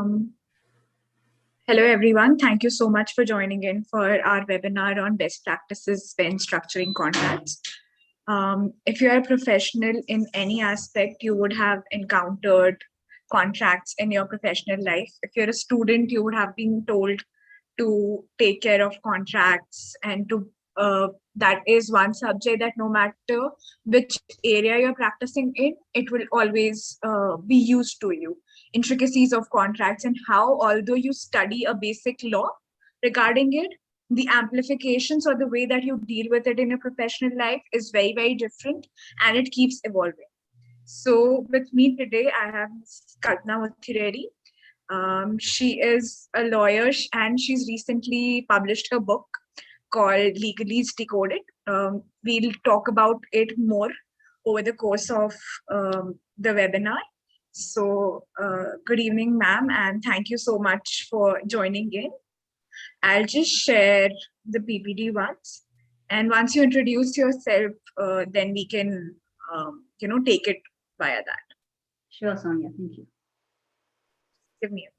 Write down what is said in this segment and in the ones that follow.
Um, Hello, everyone. Thank you so much for joining in for our webinar on best practices when structuring contracts. If you are a professional in any aspect, you would have encountered contracts in your professional life. If you're a student, you would have been told to take care of contracts and to that is one subject that no matter which area you're practicing in, it will always be used to you. Intricacies of contracts and how, although you study a basic law regarding it, the amplifications or the way that you deal with it in your professional life is very, very different, and it keeps evolving. So with me today, I have Ms. Kalpana Muthireri. She is a lawyer and she's recently published her book called Legalese Decoded. We'll talk about it more over the course of the webinar. So, good evening, ma'am, and thank you so much for joining in. I'll just share the PPT once, and once you introduce yourself, then we can, take it via that. Sure, Sonia. Thank you. Give me a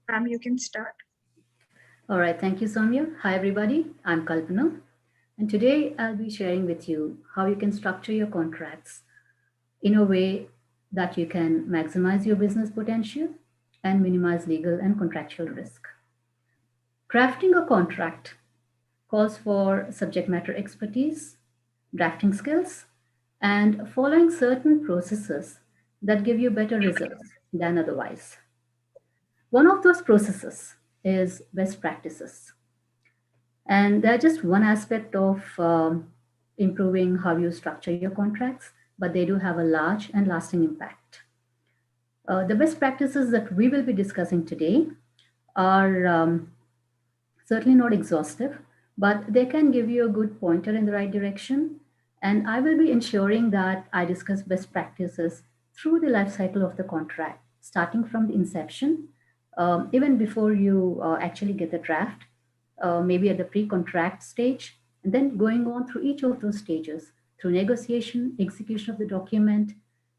Ma'am, you can start. All right. Thank you, Sonia. Hi, everybody. I'm Kalpana. And today I'll be sharing with you how you can structure your contracts in a way that you can maximize your business potential and minimize legal and contractual risk. Crafting a contract calls for subject matter expertise, drafting skills, and following certain processes that give you better results than otherwise. One of those processes is best practices. And they're just one aspect of improving how you structure your contracts, but they do have a large and lasting impact. The best practices that we will be discussing today are certainly not exhaustive, but they can give you a good pointer in the right direction. And I will be ensuring that I discuss best practices through the life cycle of the contract, starting from the inception, even before you actually get the draft, maybe at the pre-contract stage, and then going on through each of those stages, through negotiation, execution of the document,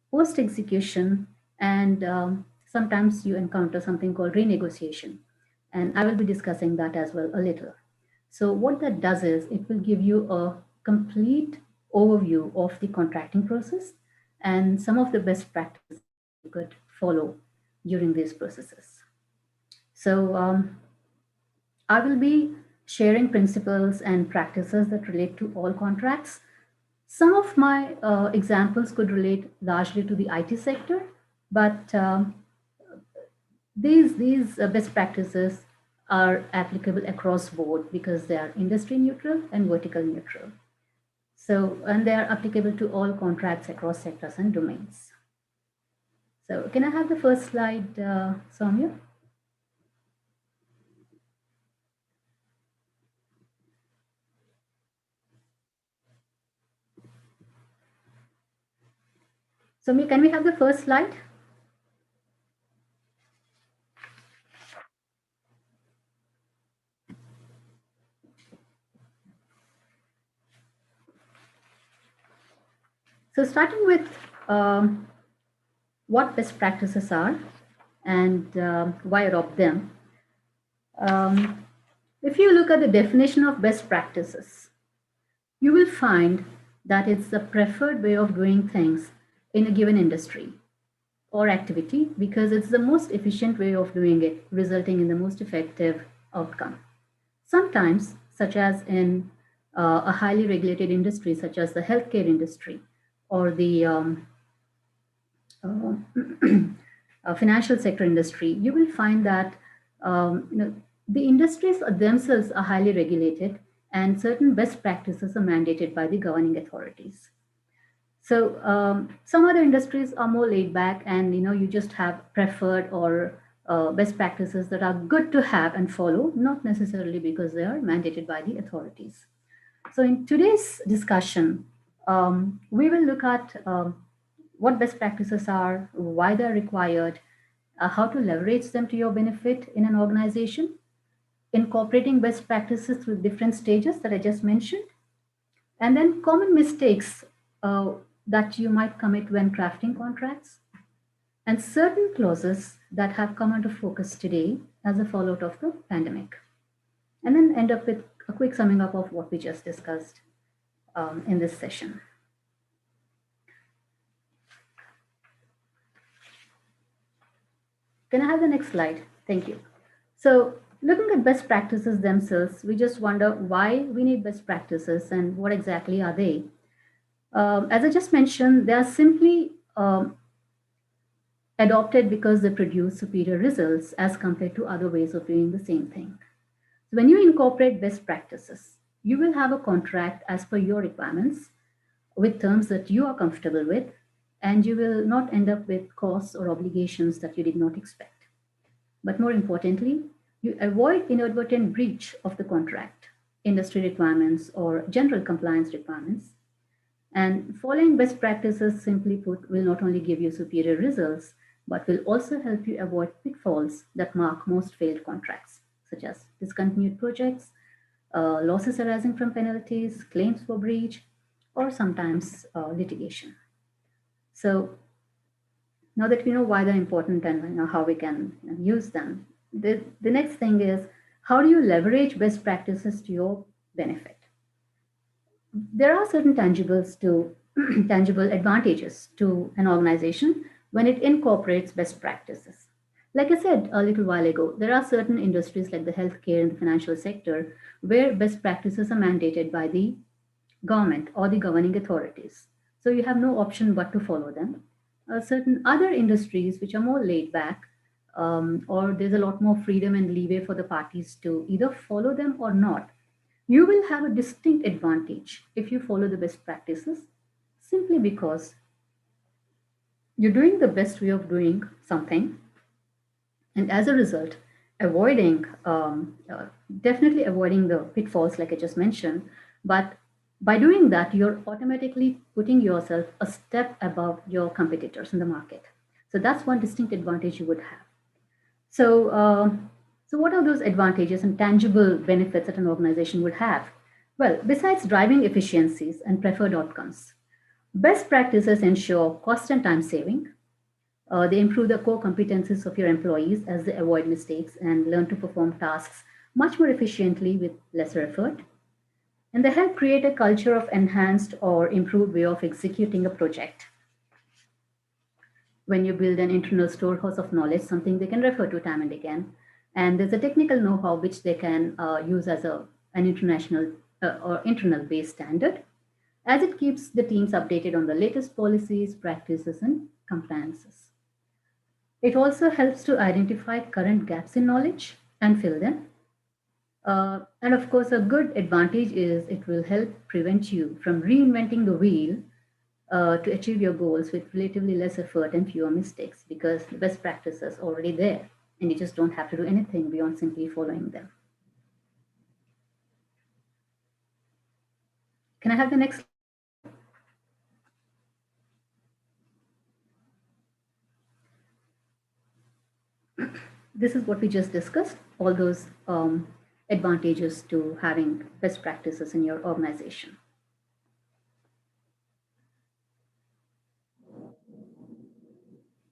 post-execution, and sometimes you encounter something called renegotiation. And I will be discussing that as well a little. So what that does is it will give you a complete overview of the contracting process and some of the best practices you could follow during these processes. So I will be sharing principles and practices that relate to all contracts. Some of my examples could relate largely to the IT sector, but these best practices are applicable across board because they are industry neutral and vertical neutral. So, and they are applicable to all contracts across sectors and domains. So can I have the first slide, Soumya? Soumya, can we have the first slide? So starting with what best practices are and why adopt them. If you look at the definition of best practices, you will find that it's the preferred way of doing things in a given industry or activity because it's the most efficient way of doing it, resulting in the most effective outcome. Sometimes, such as in a highly regulated industry, such as the healthcare industry or the financial sector industry, you will find that the industries themselves are highly regulated and certain best practices are mandated by the governing authorities. So some other industries are more laid back and you just have preferred or best practices that are good to have and follow, not necessarily because they are mandated by the authorities. So in today's discussion, we will look at what best practices are, why they're required, how to leverage them to your benefit in an organization, incorporating best practices through different stages that I just mentioned, and then common mistakes that you might commit when crafting contracts, and certain clauses that have come into focus today as a fallout of the pandemic. And then end up with a quick summing up of what we just discussed in this session. Can I have the next slide? Thank you. So looking at best practices themselves, we just wonder why we need best practices and what exactly are they? As I just mentioned, they are simply adopted because they produce superior results as compared to other ways of doing the same thing. So when you incorporate best practices, you will have a contract as per your requirements with terms that you are comfortable with, and you will not end up with costs or obligations that you did not expect. But more importantly, you avoid inadvertent breach of the contract, industry requirements, or general compliance requirements. And following best practices, simply put, will not only give you superior results, but will also help you avoid pitfalls that mark most failed contracts, such as discontinued projects, losses arising from penalties, claims for breach, or sometimes litigation. So now that we know why they're important and how we can use them, the next thing is, how do you leverage best practices to your benefit? There are certain tangibles to tangible advantages to an organization when it incorporates best practices. Like I said a little while ago, there are certain industries like the healthcare and the financial sector where best practices are mandated by the government or the governing authorities. So you have no option but to follow them. Certain other industries which are more laid back, or there's a lot more freedom and leeway for the parties to either follow them or not, you will have a distinct advantage if you follow the best practices, simply because you're doing the best way of doing something, and as a result, avoiding definitely avoiding the pitfalls like I just mentioned. But by doing that, you're automatically putting yourself a step above your competitors in the market. So that's one distinct advantage you would have. So what are those advantages and tangible benefits that an organization would have? Well, besides driving efficiencies and preferred outcomes, best practices ensure cost and time saving. They improve the core competencies of your employees as they avoid mistakes and learn to perform tasks much more efficiently with lesser effort. And they help create a culture of enhanced or improved way of executing a project. When you build an internal storehouse of knowledge, something they can refer to time and again, and there's a technical know-how which they can use as an international or internal based standard, as it keeps the teams updated on the latest policies, practices, and compliances. It also helps to identify current gaps in knowledge and fill them. And of course, a good advantage is it will help prevent you from reinventing the wheel to achieve your goals with relatively less effort and fewer mistakes, because the best practices are already there and you just don't have to do anything beyond simply following them. Can I have the next? This is what we just discussed, all those advantages to having best practices in your organization.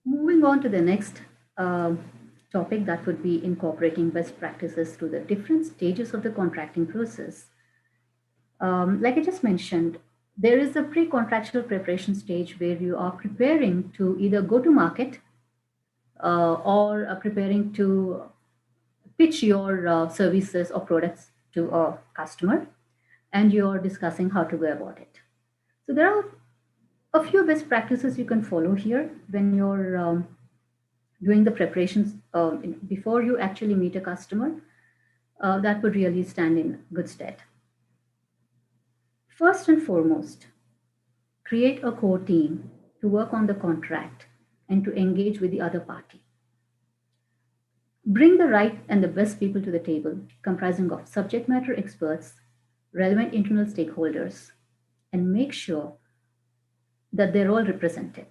Moving on to the next topic, that would be incorporating best practices through the different stages of the contracting process. Like I just mentioned, there is a pre-contractual preparation stage where you are preparing to either go to market or preparing to pitch your services or products to a customer, and you're discussing how to go about it. So there are a few best practices you can follow here when you're doing the preparations before you actually meet a customer. That would really stand in good stead. First and foremost, create a core team to work on the contract and to engage with the other party. Bring the right and the best people to the table, comprising of subject matter experts, relevant internal stakeholders and make sure that they're all represented.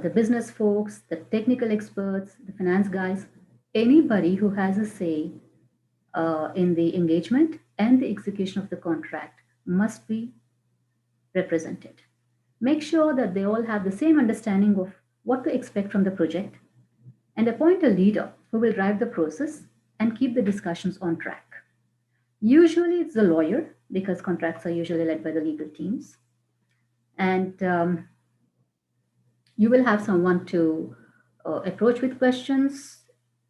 The business folks, the technical experts, the finance guys, anybody who has a say in the engagement and the execution of the contract must be represented. Make sure that they all have the same understanding of what to expect from the project and appoint a leader who will drive the process and keep the discussions on track. Usually it's the lawyer because contracts are usually led by the legal teams. And you will have someone to approach with questions,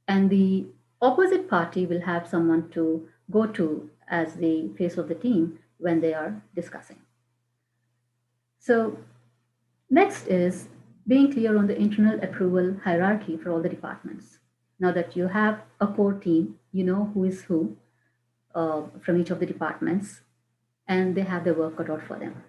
and the opposite party will have someone to go to as the face of the team when they are discussing. So next is being clear on the internal approval hierarchy for all the departments. Now that you have a core team, you know who is who from each of the departments, and they have their work cut out for them.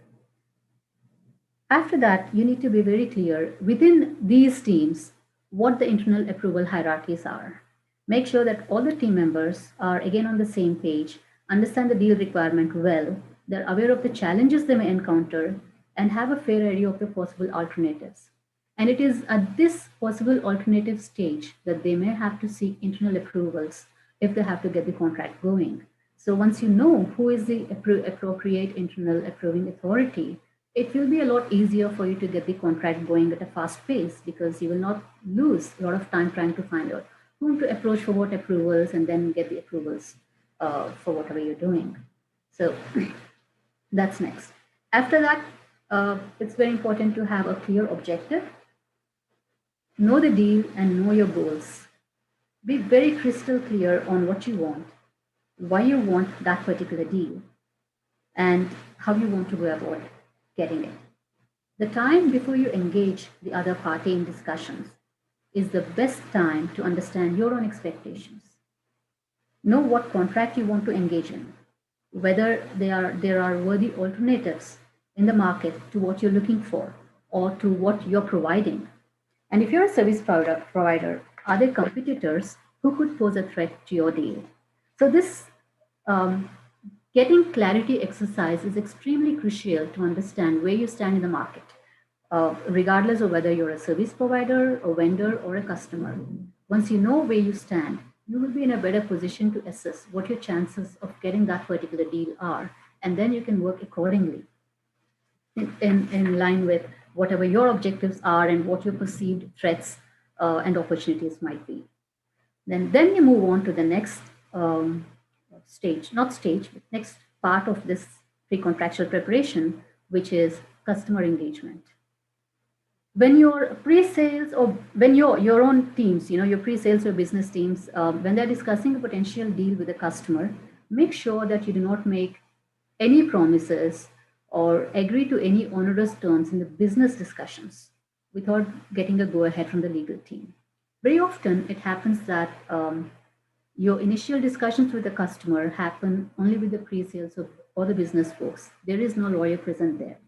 After that, you need to be very clear within these teams what the internal approval hierarchies are. Make sure that all the team members are again on the same page, understand the deal requirement well, they're aware of the challenges they may encounter, and have a fair idea of the possible alternatives. And it is at this possible alternative stage that they may have to seek internal approvals if they have to get the contract going. So once you know who is the appropriate internal approving authority, it will be a lot easier for you to get the contract going at a fast pace because you will not lose a lot of time trying to find out whom to approach for what approvals and then get the approvals for whatever you're doing. So that's next. After that, it's very important to have a clear objective. Know the deal and know your goals. Be very crystal clear on what you want, why you want that particular deal, and how you want to go about getting it. The time before you engage the other party in discussions is the best time to understand your own expectations. Know what contract you want to engage in, whether there are worthy alternatives in the market to what you're looking for or to what you're providing. And if you're a service provider, are there competitors who could pose a threat to your deal? So this getting clarity exercise is extremely crucial to understand where you stand in the market, regardless of whether you're a service provider, a vendor, or a customer. Once you know where you stand, you will be in a better position to assess what your chances of getting that particular deal are, and then you can work accordingly in line with whatever your objectives are and what your perceived threats and opportunities might be. Then you move on to the next next part of this pre-contractual preparation, which is customer engagement. When your pre-sales or when your own teams, your pre-sales or business teams, when they're discussing a potential deal with a customer, make sure that you do not make any promises or agree to any onerous terms in the business discussions without getting a go-ahead from the legal team. Very often it happens that your initial discussions with the customer happen only with the pre-sales or the business folks. There is no lawyer present there.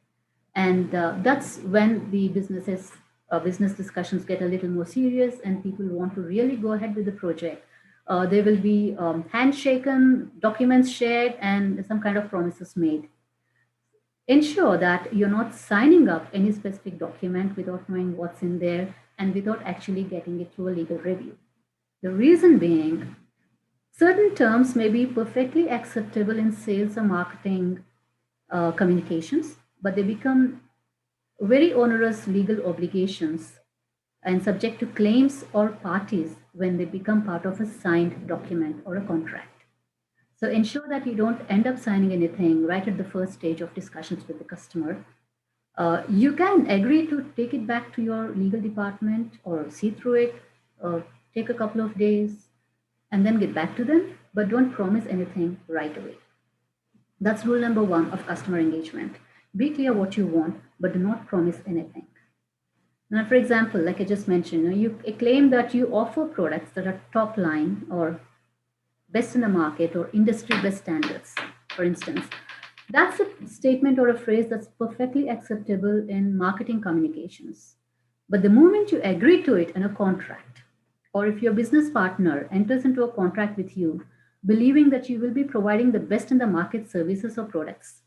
And that's when the business discussions get a little more serious and people want to really go ahead with the project. There will be handshaken, documents shared, and some kind of promises made. Ensure that you're not signing up any specific document without knowing what's in there and without actually getting it through a legal review. The reason being, certain terms may be perfectly acceptable in sales or marketing communications, but they become very onerous legal obligations and subject to claims or parties when they become part of a signed document or a contract. So ensure that you don't end up signing anything right at the first stage of discussions with the customer. You can agree to take it back to your legal department or see through it, take a couple of days, and then get back to them, but don't promise anything right away. That's rule number 1 of customer engagement. Be clear what you want, but do not promise anything. Now, for example, like I just mentioned, you claim that you offer products that are top line or best in the market or industry best standards, for instance. That's a statement or a phrase that's perfectly acceptable in marketing communications. But the moment you agree to it in a contract, or if your business partner enters into a contract with you, believing that you will be providing the best in the market services or products.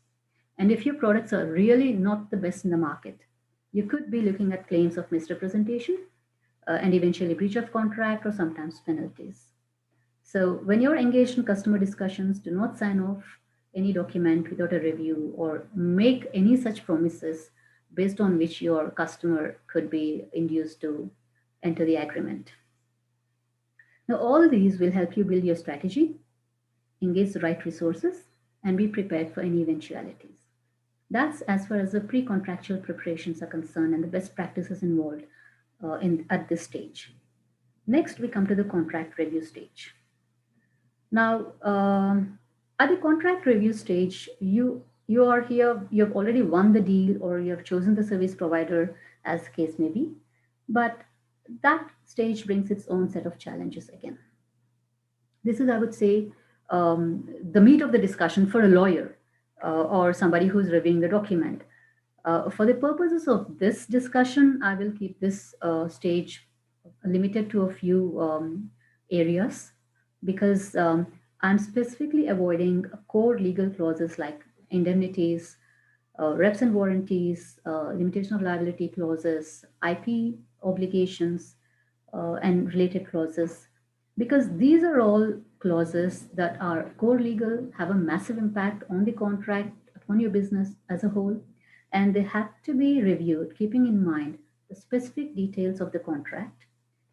And if your products are really not the best in the market, you could be looking at claims of misrepresentation and eventually breach of contract or sometimes penalties. So when you're engaged in customer discussions, do not sign off any document without a review or make any such promises based on which your customer could be induced to enter the agreement. Now, all these will help you build your strategy, engage the right resources, and be prepared for any eventualities. That's as far as the pre-contractual preparations are concerned and the best practices involved at this stage. Next, we come to the contract review stage. Now, at the contract review stage, you are here, you have already won the deal or you have chosen the service provider, as the case may be, but that stage brings its own set of challenges again. This is, I would say, the meat of the discussion for a lawyer or somebody who's reviewing the document. For the purposes of this discussion, I will keep this stage limited to a few areas because I'm specifically avoiding core legal clauses like indemnities, reps and warranties, limitation of liability clauses, IP obligations, and related clauses, because these are all clauses that are core legal, have a massive impact on the contract, on your business as a whole, and they have to be reviewed, keeping in mind the specific details of the contract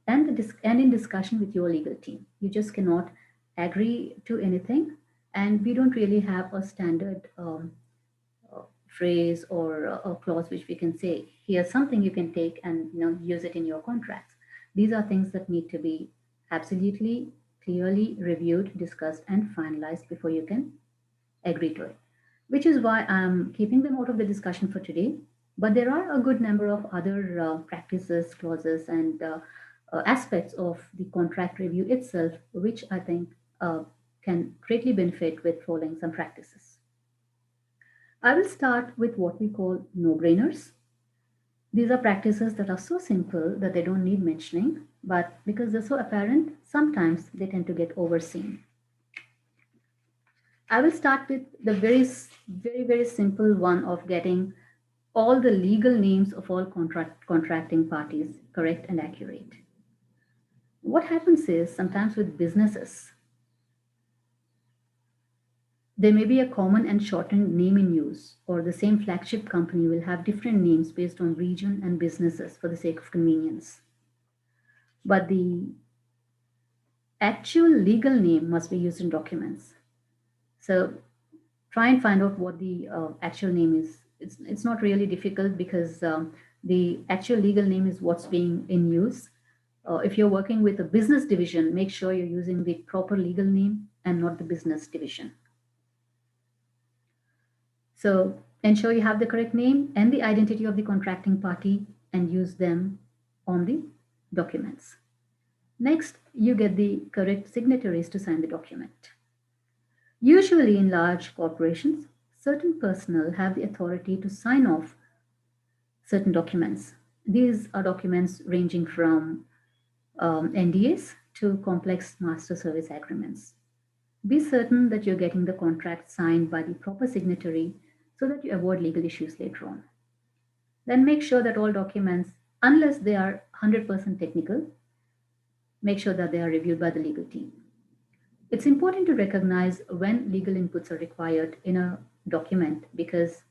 and in discussion with your legal team. You just cannot agree to anything, and we don't really have a standard phrase or a clause which we can say here's something you can take and use it in your contracts. These are things that need to be absolutely clearly reviewed, discussed, and finalized before you can agree to it, which is why I'm keeping them out of the discussion for today. But there are a good number of other practices, clauses, and aspects of the contract review itself, which I think can greatly benefit with following some practices. I will start with what we call no-brainers. These are practices that are so simple that they don't need mentioning, but because they're so apparent, sometimes they tend to get overseen. I will start with the very simple one of getting all the legal names of all contracting parties correct and accurate. What happens is sometimes with businesses, there may be a common and shortened name in use, or the same flagship company will have different names based on region and businesses for the sake of convenience. But the actual legal name must be used in documents. So try and find out what the actual name is. It's not really difficult because the actual legal name is what's being in use. If you're working with a business division, make sure you're using the proper legal name and not the business division. So ensure you have the correct name and the identity of the contracting party and use them on the documents. Next, you get the correct signatories to sign the document. Usually in large corporations, certain personnel have the authority to sign off certain documents. These are documents ranging from NDAs to complex master service agreements. Be certain that you're getting the contract signed by the proper signatory so that you avoid legal issues later on. Then make sure that all documents, unless they are 100% technical, make sure that they are reviewed by the legal team. It's important to recognize when legal inputs are required in a document because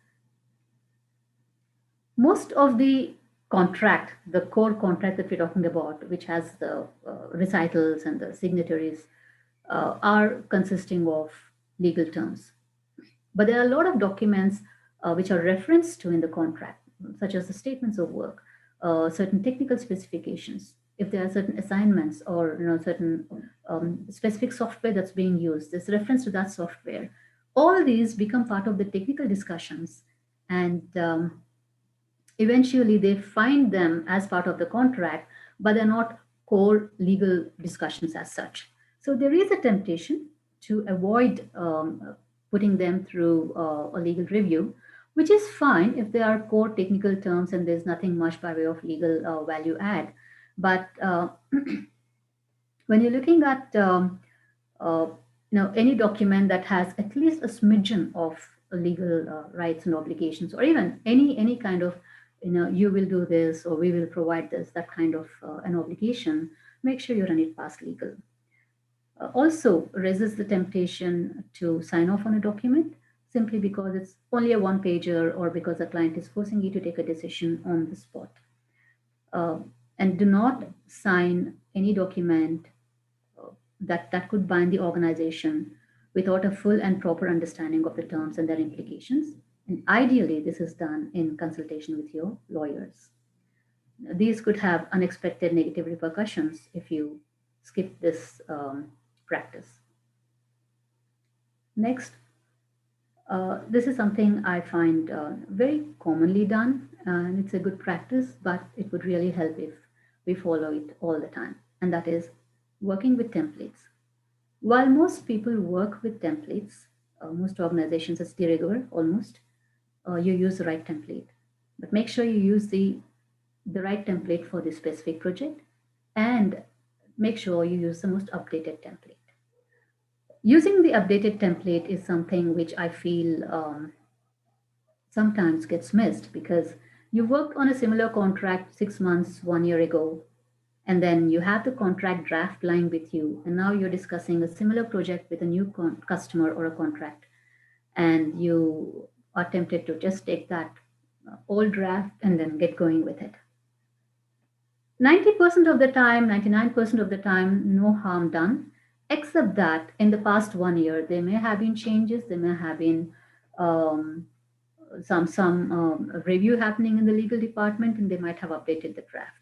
most of the contract, the core contract that we're talking about, which has the recitals and the signatories, are consisting of legal terms. But there are a lot of documents which are referenced to in the contract, such as the statements of work, certain technical specifications. If there are certain assignments or certain specific software that's being used, there's reference to that software. All these become part of the technical discussions, and eventually they find them as part of the contract, but they're not core legal discussions as such. So there is a temptation to avoid putting them through a legal review, which is fine if they are core technical terms and there's nothing much by way of legal value add. But when you're looking at any document that has at least a smidgen of legal rights and obligations, or even any kind of, you will do this or we will provide this, that kind of an obligation, make sure you run it past legal. Also, resist the temptation to sign off on a document simply because it's only a one pager or because the client is forcing you to take a decision on the spot. And do not sign any document that could bind the organization without a full and proper understanding of the terms and their implications. And ideally, this is done in consultation with your lawyers. These could have unexpected negative repercussions if you skip this practice. Next, this is something I find very commonly done, and it's a good practice, but it would really help if we follow it all the time, and that is working with templates. While most people work with templates, most organizations, it's de rigueur almost, you use the right template. But make sure you use the right template for the specific project, and make sure you use the most updated template. Using the updated template is something which I feel sometimes gets missed because you worked on a similar contract 6 months, 1 year ago, and then you have the contract draft lying with you, and now you're discussing a similar project with a new customer or a contract, and you are tempted to just take that old draft and then get going with it. 90% of the time, 99% of the time, no harm done, except that in the past 1 year, there may have been changes, there may have been some review happening in the legal department, and they might have updated the draft.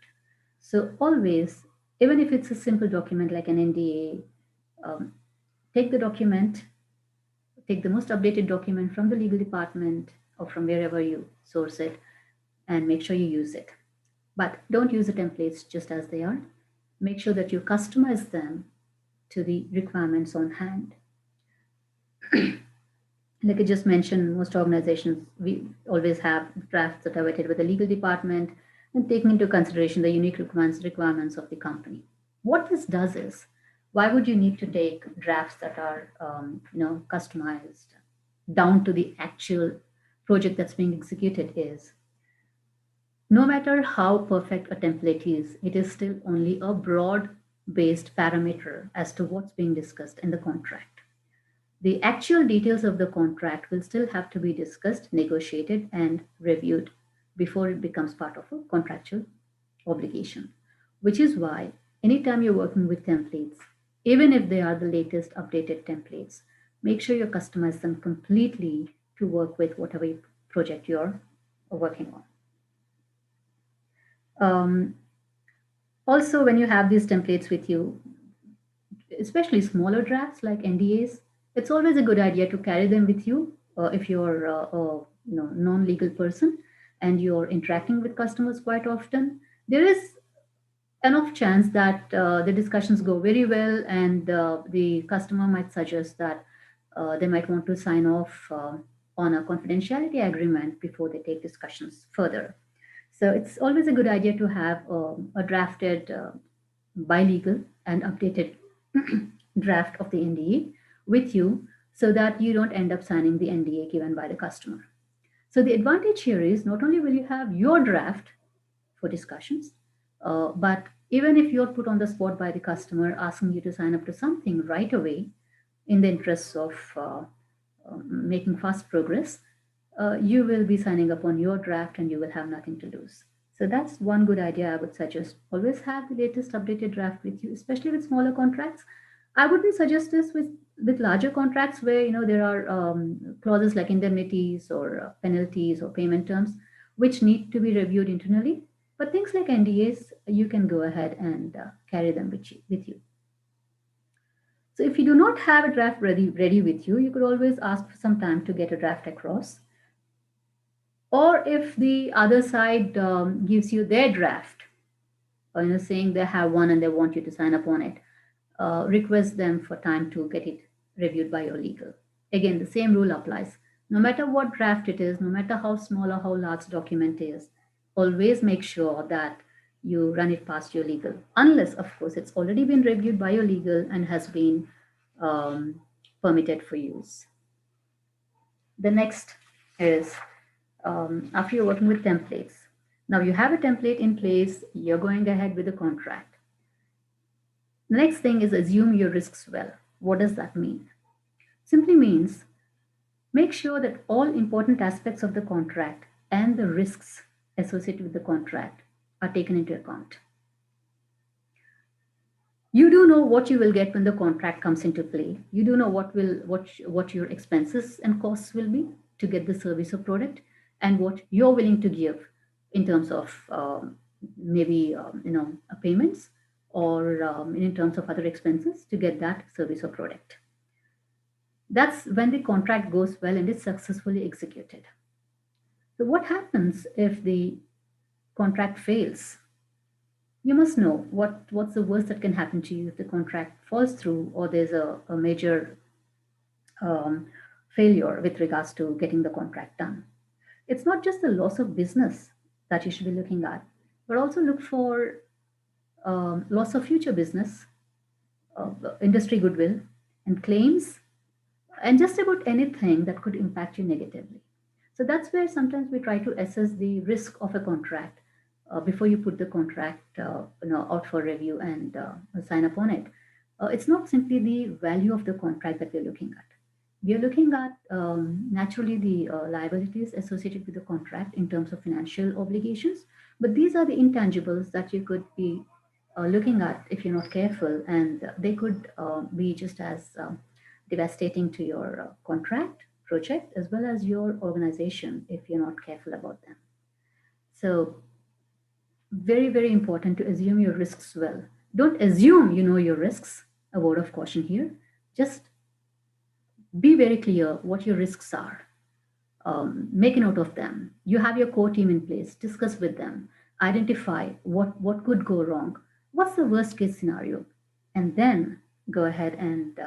So always, even if it's a simple document like an NDA, take the document, take the most updated document from the legal department or from wherever you source it, and make sure you use it. But don't use the templates just as they are. Make sure that you customize them to the requirements on hand. Like I just mentioned, most organizations, we always have drafts that are vetted with the legal department and taking into consideration the unique requirements of the company. What this does is, why would you need to take drafts that are customized down to the actual project that's being executed? Is no matter how perfect a template is, it is still only a broad-based parameter as to what's being discussed in the contract. The actual details of the contract will still have to be discussed, negotiated, and reviewed before it becomes part of a contractual obligation, which is why anytime you're working with templates, even if they are the latest updated templates, make sure you customize them completely to work with whatever project you're working on. Also, when you have these templates with you, especially smaller drafts like NDAs, it's always a good idea to carry them with you if you're a non-legal person and you're interacting with customers quite often. There is enough chance that the discussions go very well, and the customer might suggest that they might want to sign off on a confidentiality agreement before they take discussions further. So it's always a good idea to have a drafted bilegal and updated draft of the NDA with you so that you don't end up signing the NDA given by the customer. So the advantage here is not only will you have your draft for discussions, but even if you're put on the spot by the customer asking you to sign up to something right away in the interests of making fast progress, you will be signing up on your draft and you will have nothing to lose. So that's one good idea I would suggest. Always have the latest updated draft with you, especially with smaller contracts. I wouldn't suggest this with larger contracts where there are clauses like indemnities or penalties or payment terms which need to be reviewed internally. But things like NDAs, you can go ahead and carry them with you. So if you do not have a draft ready with you, you could always ask for some time to get a draft across. Or if the other side gives you their draft, or saying they have one and they want you to sign up on it, request them for time to get it reviewed by your legal. Again, the same rule applies. No matter what draft it is, no matter how small or how large document is, always make sure that you run it past your legal. Unless, of course, it's already been reviewed by your legal and has been permitted for use. The next is after you're working with templates. Now you have a template in place, you're going ahead with the contract. The next thing is assume your risks well. What does that mean? Simply means make sure that all important aspects of the contract and the risks associated with the contract are taken into account. You do know what you will get when the contract comes into play. You do know what your expenses and costs will be to get the service or product, and what you're willing to give in terms of maybe payments, or in terms of other expenses to get that service or product. That's when the contract goes well and is successfully executed. So what happens if the contract fails? You must know what's the worst that can happen to you if the contract falls through, or there's a major failure with regards to getting the contract done. It's not just the loss of business that you should be looking at, but also look for loss of future business, industry goodwill, and claims, and just about anything that could impact you negatively. So that's where sometimes we try to assess the risk of a contract before you put the contract out for review and sign up on it. It's not simply the value of the contract that we're looking at. We are looking at naturally the liabilities associated with the contract in terms of financial obligations, but these are the intangibles that you could be looking at if you're not careful, and they could be just as devastating to your contract, project, as well as your organization if you're not careful about them. So very, very important to assume your risks well. Don't assume you know your risks. A word of caution here. Just be very clear what your risks are. Make a note of them. You have your core team in place. Discuss with them. Identify what could go wrong. What's the worst case scenario? And then go ahead and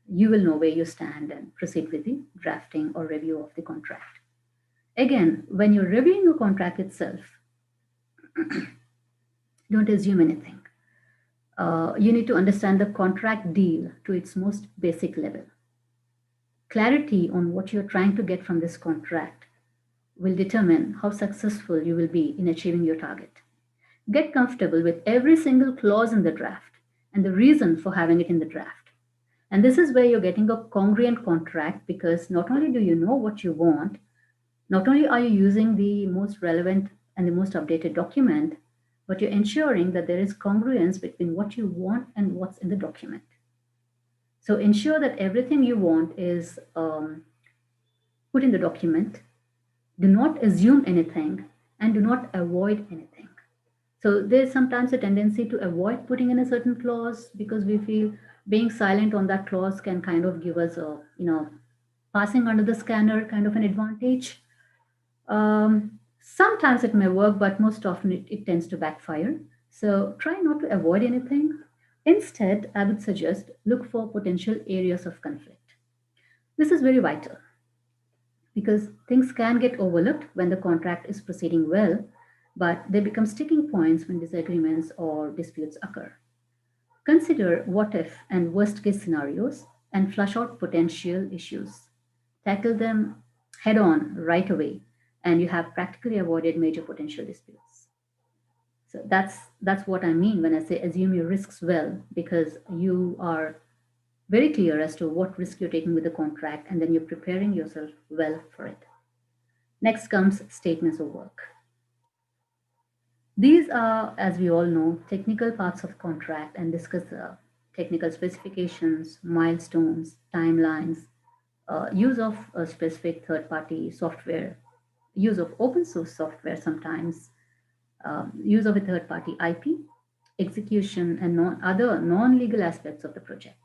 you will know where you stand and proceed with the drafting or review of the contract. Again, when you're reviewing a contract itself, don't assume anything. You need to understand the contract deal to its most basic level. Clarity on what you're trying to get from this contract will determine how successful you will be in achieving your target. Get comfortable with every single clause in the draft and the reason for having it in the draft. And this is where you're getting a congruent contract, because not only do you know what you want, not only are you using the most relevant and the most updated document, but you're ensuring that there is congruence between what you want and what's in the document. So ensure that everything you want is put in the document. Do not assume anything and do not avoid anything. So there's sometimes a tendency to avoid putting in a certain clause because we feel being silent on that clause can kind of give us a, passing under the scanner kind of an advantage. Sometimes it may work, but most often it tends to backfire. So try not to avoid anything. Instead, I would suggest look for potential areas of conflict. This is very vital because things can get overlooked when the contract is proceeding well, but they become sticking points when disagreements or disputes occur. Consider what if and worst case scenarios and flush out potential issues. Tackle them head on right away, and you have practically avoided major potential disputes. So that's what I mean when I say assume your risks well, because you are very clear as to what risk you're taking with the contract, and then you're preparing yourself well for it. Next comes statements of work. These are, as we all know, technical parts of contract and discuss technical specifications, milestones, timelines, use of a specific third-party software, use of open source software sometimes, use of a third-party IP, execution, and other non-legal aspects of the project.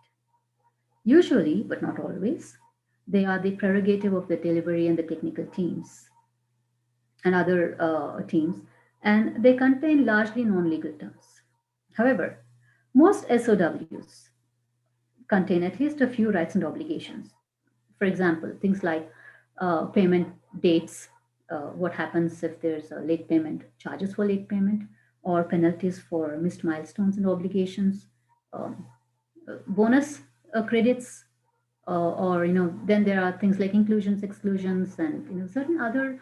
Usually, but not always, they are the prerogative of the delivery and the technical teams and other teams, and they contain largely non-legal terms. However, most SOWs contain at least a few rights and obligations. For example, things like payment dates, what happens if there's a late payment, charges for late payment, or penalties for missed milestones and obligations, bonus credits, or then there are things like inclusions, exclusions, and certain other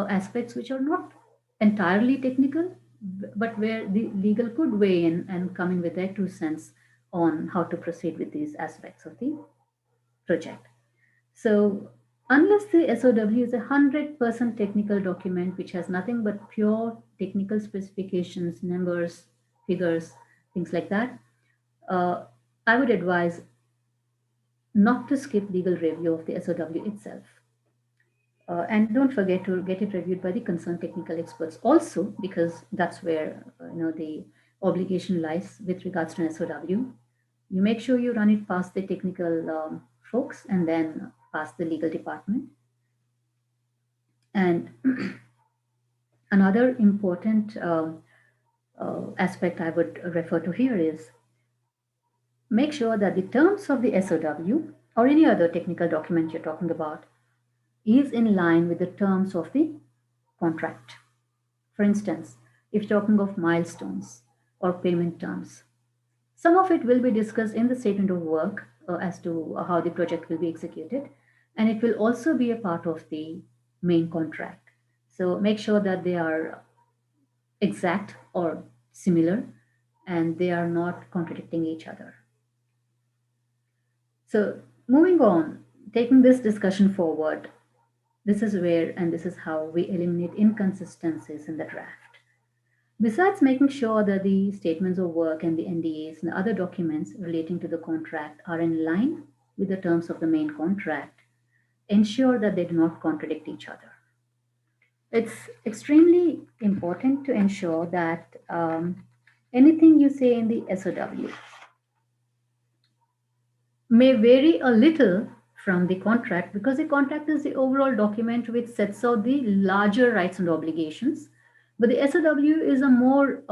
aspects which are not entirely technical, but where the legal could weigh in and come in with their 2 cents on how to proceed with these aspects of the project. So unless the SOW is 100% technical document which has nothing but pure technical specifications, numbers, figures, things like that, I would advise not to skip legal review of the SOW itself. And don't forget to get it reviewed by the concerned technical experts also, because that's where the obligation lies with regards to an SOW. You make sure you run it past the technical folks and then past the legal department. And another important aspect I would refer to here is make sure that the terms of the SOW or any other technical document you're talking about is in line with the terms of the contract. For instance, if talking of milestones or payment terms, some of it will be discussed in the statement of work as to how the project will be executed, and it will also be a part of the main contract. So make sure that they are exact or similar and they are not contradicting each other. So moving on, taking this discussion forward, this is where and this is how we eliminate inconsistencies in the draft. Besides making sure that the statements of work and the NDAs and other documents relating to the contract are in line with the terms of the main contract, ensure that they do not contradict each other. It's extremely important to ensure that anything you say in the SOW may vary a little from the contract, because the contract is the overall document which sets out the larger rights and obligations. But the SOW is a more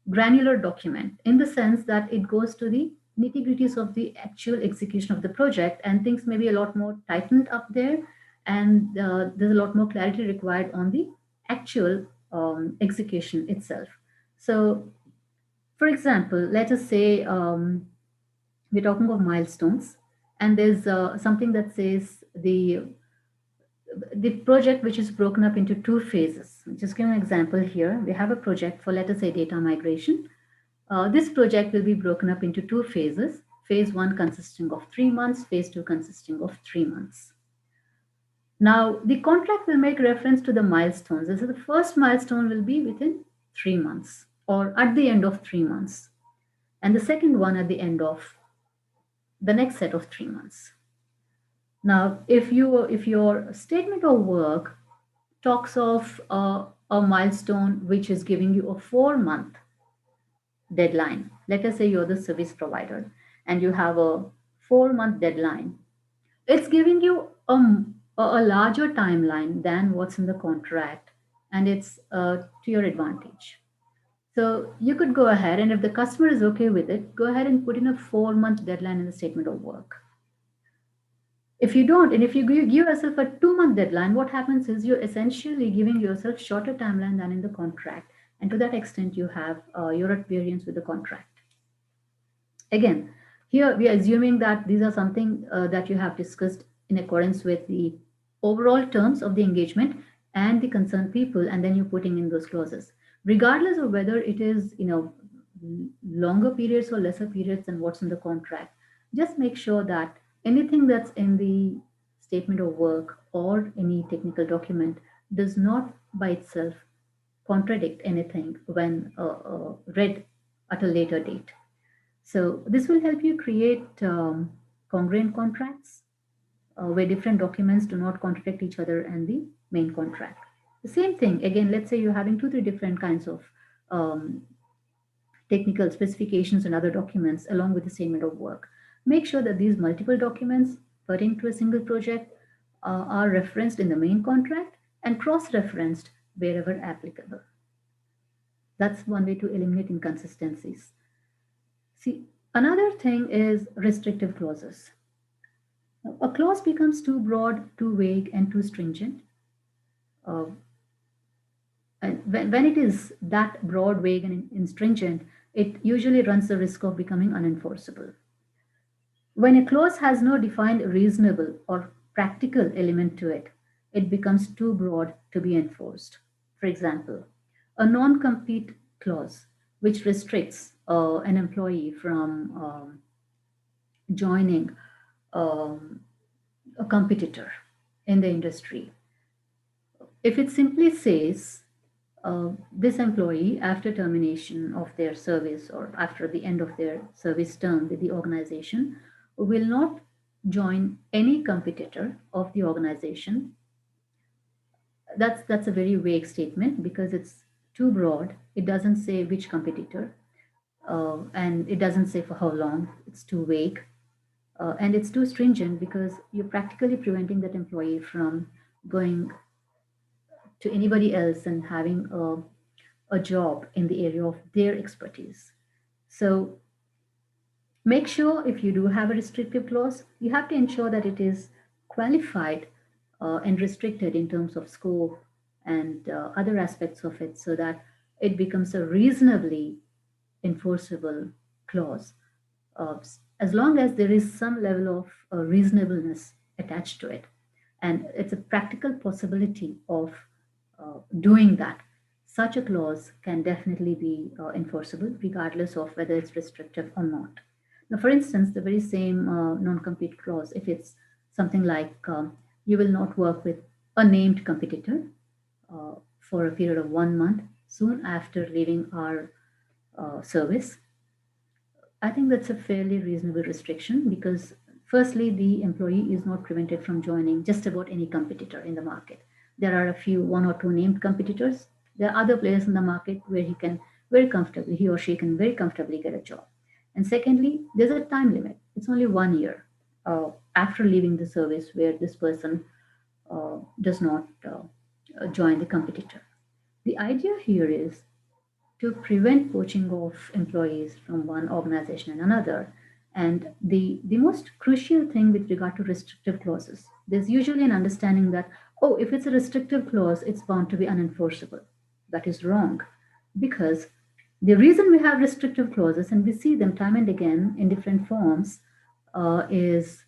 granular document in the sense that it goes to the nitty-gritties of the actual execution of the project, and things may be a lot more tightened up there, and there's a lot more clarity required on the actual execution itself. So, for example, let us say we're talking of milestones, and there's something that says the project which is broken up into 2 phases. Just give an example here. We have a project for, let us say, data migration. This project will be broken up into 2 phases. Phase 1 consisting of 3 months, phase 2 consisting of 3 months. Now, the contract will make reference to the milestones. So the first milestone will be within 3 months or at the end of 3 months, and the second one at the end of the next set of 3 months. Now, if your statement of work talks of a milestone which is giving you a 4-month deadline, let us say you're the service provider and you have a 4-month deadline, it's giving you a larger timeline than what's in the contract, and it's to your advantage. So you could go ahead, and if the customer is okay with it, go ahead and put in a 4-month deadline in the statement of work. If you don't, and if you give yourself a 2-month deadline, what happens is you're essentially giving yourself shorter timeline than in the contract. And to that extent, you have you're at variance with the contract. Again, here we are assuming that these are something that you have discussed in accordance with the overall terms of the engagement and the concerned people, and then you're putting in those clauses. Regardless of whether it is longer periods or lesser periods than what's in the contract, just make sure that anything that's in the statement of work or any technical document does not by itself contradict anything when read at a later date. So this will help you create congruent contracts where different documents do not contradict each other and the main contract. The same thing, again, let's say you're having 2-3 different kinds of technical specifications and other documents along with the statement of work. Make sure that these multiple documents pertaining to a single project are referenced in the main contract and cross-referenced wherever applicable. That's one way to eliminate inconsistencies. See, another thing is restrictive clauses. A clause becomes too broad, too vague, and too stringent. And when it is that broad, vague, and stringent, it usually runs the risk of becoming unenforceable. When a clause has no defined reasonable or practical element to it, it becomes too broad to be enforced. For example, a non compete clause which restricts an employee from joining um, a competitor in the industry. If it simply says this employee, after termination of their service or after the end of their service term with the organization, will not join any competitor of the organization, that's a very vague statement because it's too broad. It doesn't say which competitor, and it doesn't say for how long. It's too vague. And it's too stringent because you're practically preventing that employee from going to anybody else and having a job in the area of their expertise. So make sure if you do have a restrictive clause, you have to ensure that it is qualified and restricted in terms of scope and other aspects of it so that it becomes a reasonably enforceable clause. As long as there is some level of reasonableness attached to it. And it's a practical possibility of doing that. Such a clause can definitely be enforceable, regardless of whether it's restrictive or not. Now, for instance, the very same non-compete clause, if it's something like you will not work with a named competitor for a period of 1 month soon after leaving our service, I think that's a fairly reasonable restriction because, firstly, the employee is not prevented from joining just about any competitor in the market. There are a few, one or two named competitors. There are other players in the market where he or she can very comfortably get a job. And secondly, there's a time limit. It's only 1 year after leaving the service where this person does not join the competitor. The idea here is to prevent poaching of employees from one organization and another. And the most crucial thing with regard to restrictive clauses, there's usually an understanding that, oh, if it's a restrictive clause, it's bound to be unenforceable. That is wrong because the reason we have restrictive clauses, and we see them time and again in different forms, is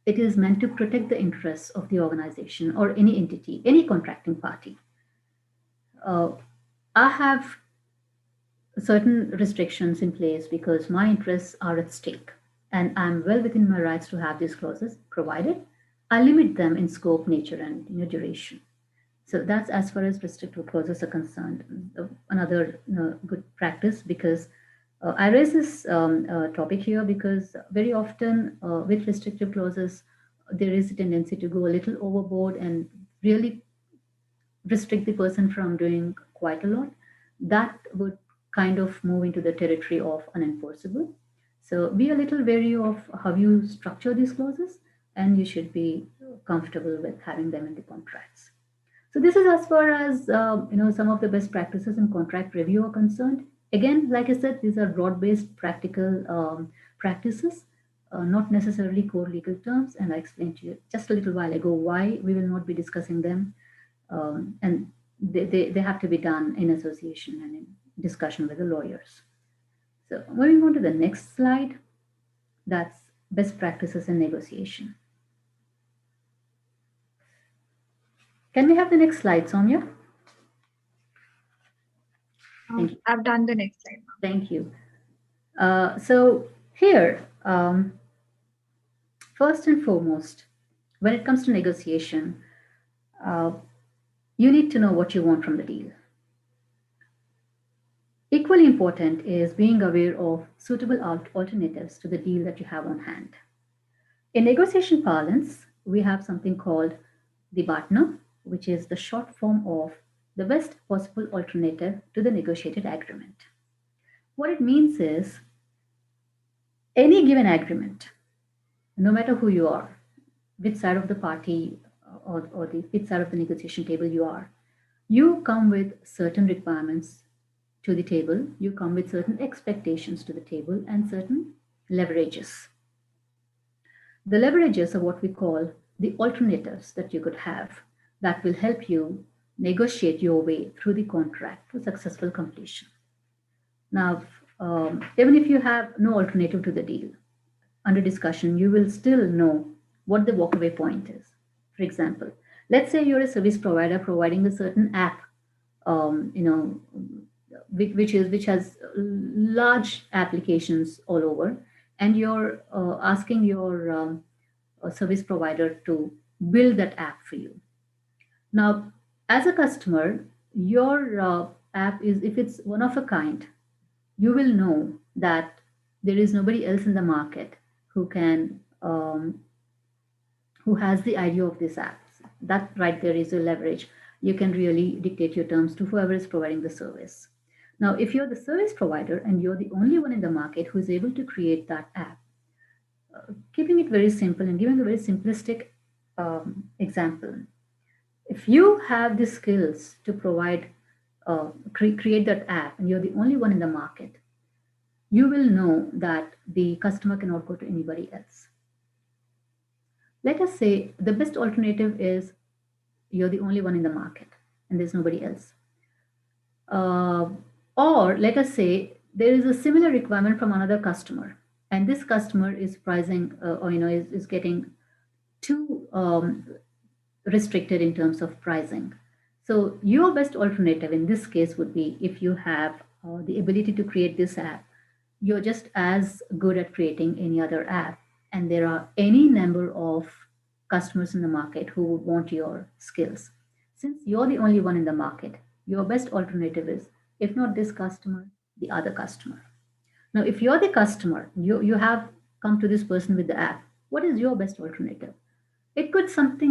it is meant to protect the interests of the organization or any entity, any contracting party. I have certain restrictions in place because my interests are at stake and I'm well within my rights to have these clauses provided I limit them in scope, nature, and duration. So that's as far as restrictive clauses are concerned. Another good practice because I raise this topic here because very often with restrictive clauses, there is a tendency to go a little overboard and really restrict the person from doing quite a lot. That would kind of move into the territory of unenforceable. So be a little wary of how you structure these clauses, and you should be comfortable with having them in the contracts. So this is as far as some of the best practices in contract review are concerned. Again, like I said, these are broad-based practical practices, not necessarily core legal terms. And I explained to you just a little while ago why we will not be discussing them. And they have to be done in association and in discussion with the lawyers. So moving on to the next slide, that's best practices in negotiation. Can we have the next slide, Soumya? I've done the next slide. Thank you. So here, first and foremost, when it comes to negotiation, you need to know what you want from the deal. Equally important is being aware of suitable alternatives to the deal that you have on hand. In negotiation parlance, we have something called the BATNA, which is the short form of the best possible alternative to the negotiated agreement. What it means is any given agreement, no matter who you are, which side of the party or which side of the negotiation table you are, you come with certain requirements to the table, you come with certain expectations to the table and certain leverages. The leverages are what we call the alternatives that you could have that will help you negotiate your way through the contract to successful completion. Now, even if you have no alternative to the deal, under discussion, you will still know what the walkaway point is. For example, let's say you're a service provider providing a certain app, you know, which has large applications all over, and you're asking your service provider to build that app for you. Now, as a customer, your app is, if it's one of a kind, you will know that there is nobody else in the market who can who has the idea of this app. That right there is a leverage. You can really dictate your terms to whoever is providing the service. Now, if you're the service provider and you're the only one in the market who is able to create that app, keeping it very simple and giving a very simplistic example, if you have the skills to provide, create that app, and you're the only one in the market, you will know that the customer cannot go to anybody else. Let us say the best alternative is you're the only one in the market and there's nobody else. Or let us say there is a similar requirement from another customer, and this customer is pricing, or is getting too restricted in terms of pricing. So your best alternative in this case would be, if you have the ability to create this app, you're just as good at creating any other app, and there are any number of customers in the market who would want your skills. Since you're the only one in the market, your best alternative is, if not this customer, the other customer. Now, if you're the customer, you have come to this person with the app, what is your best alternative? It could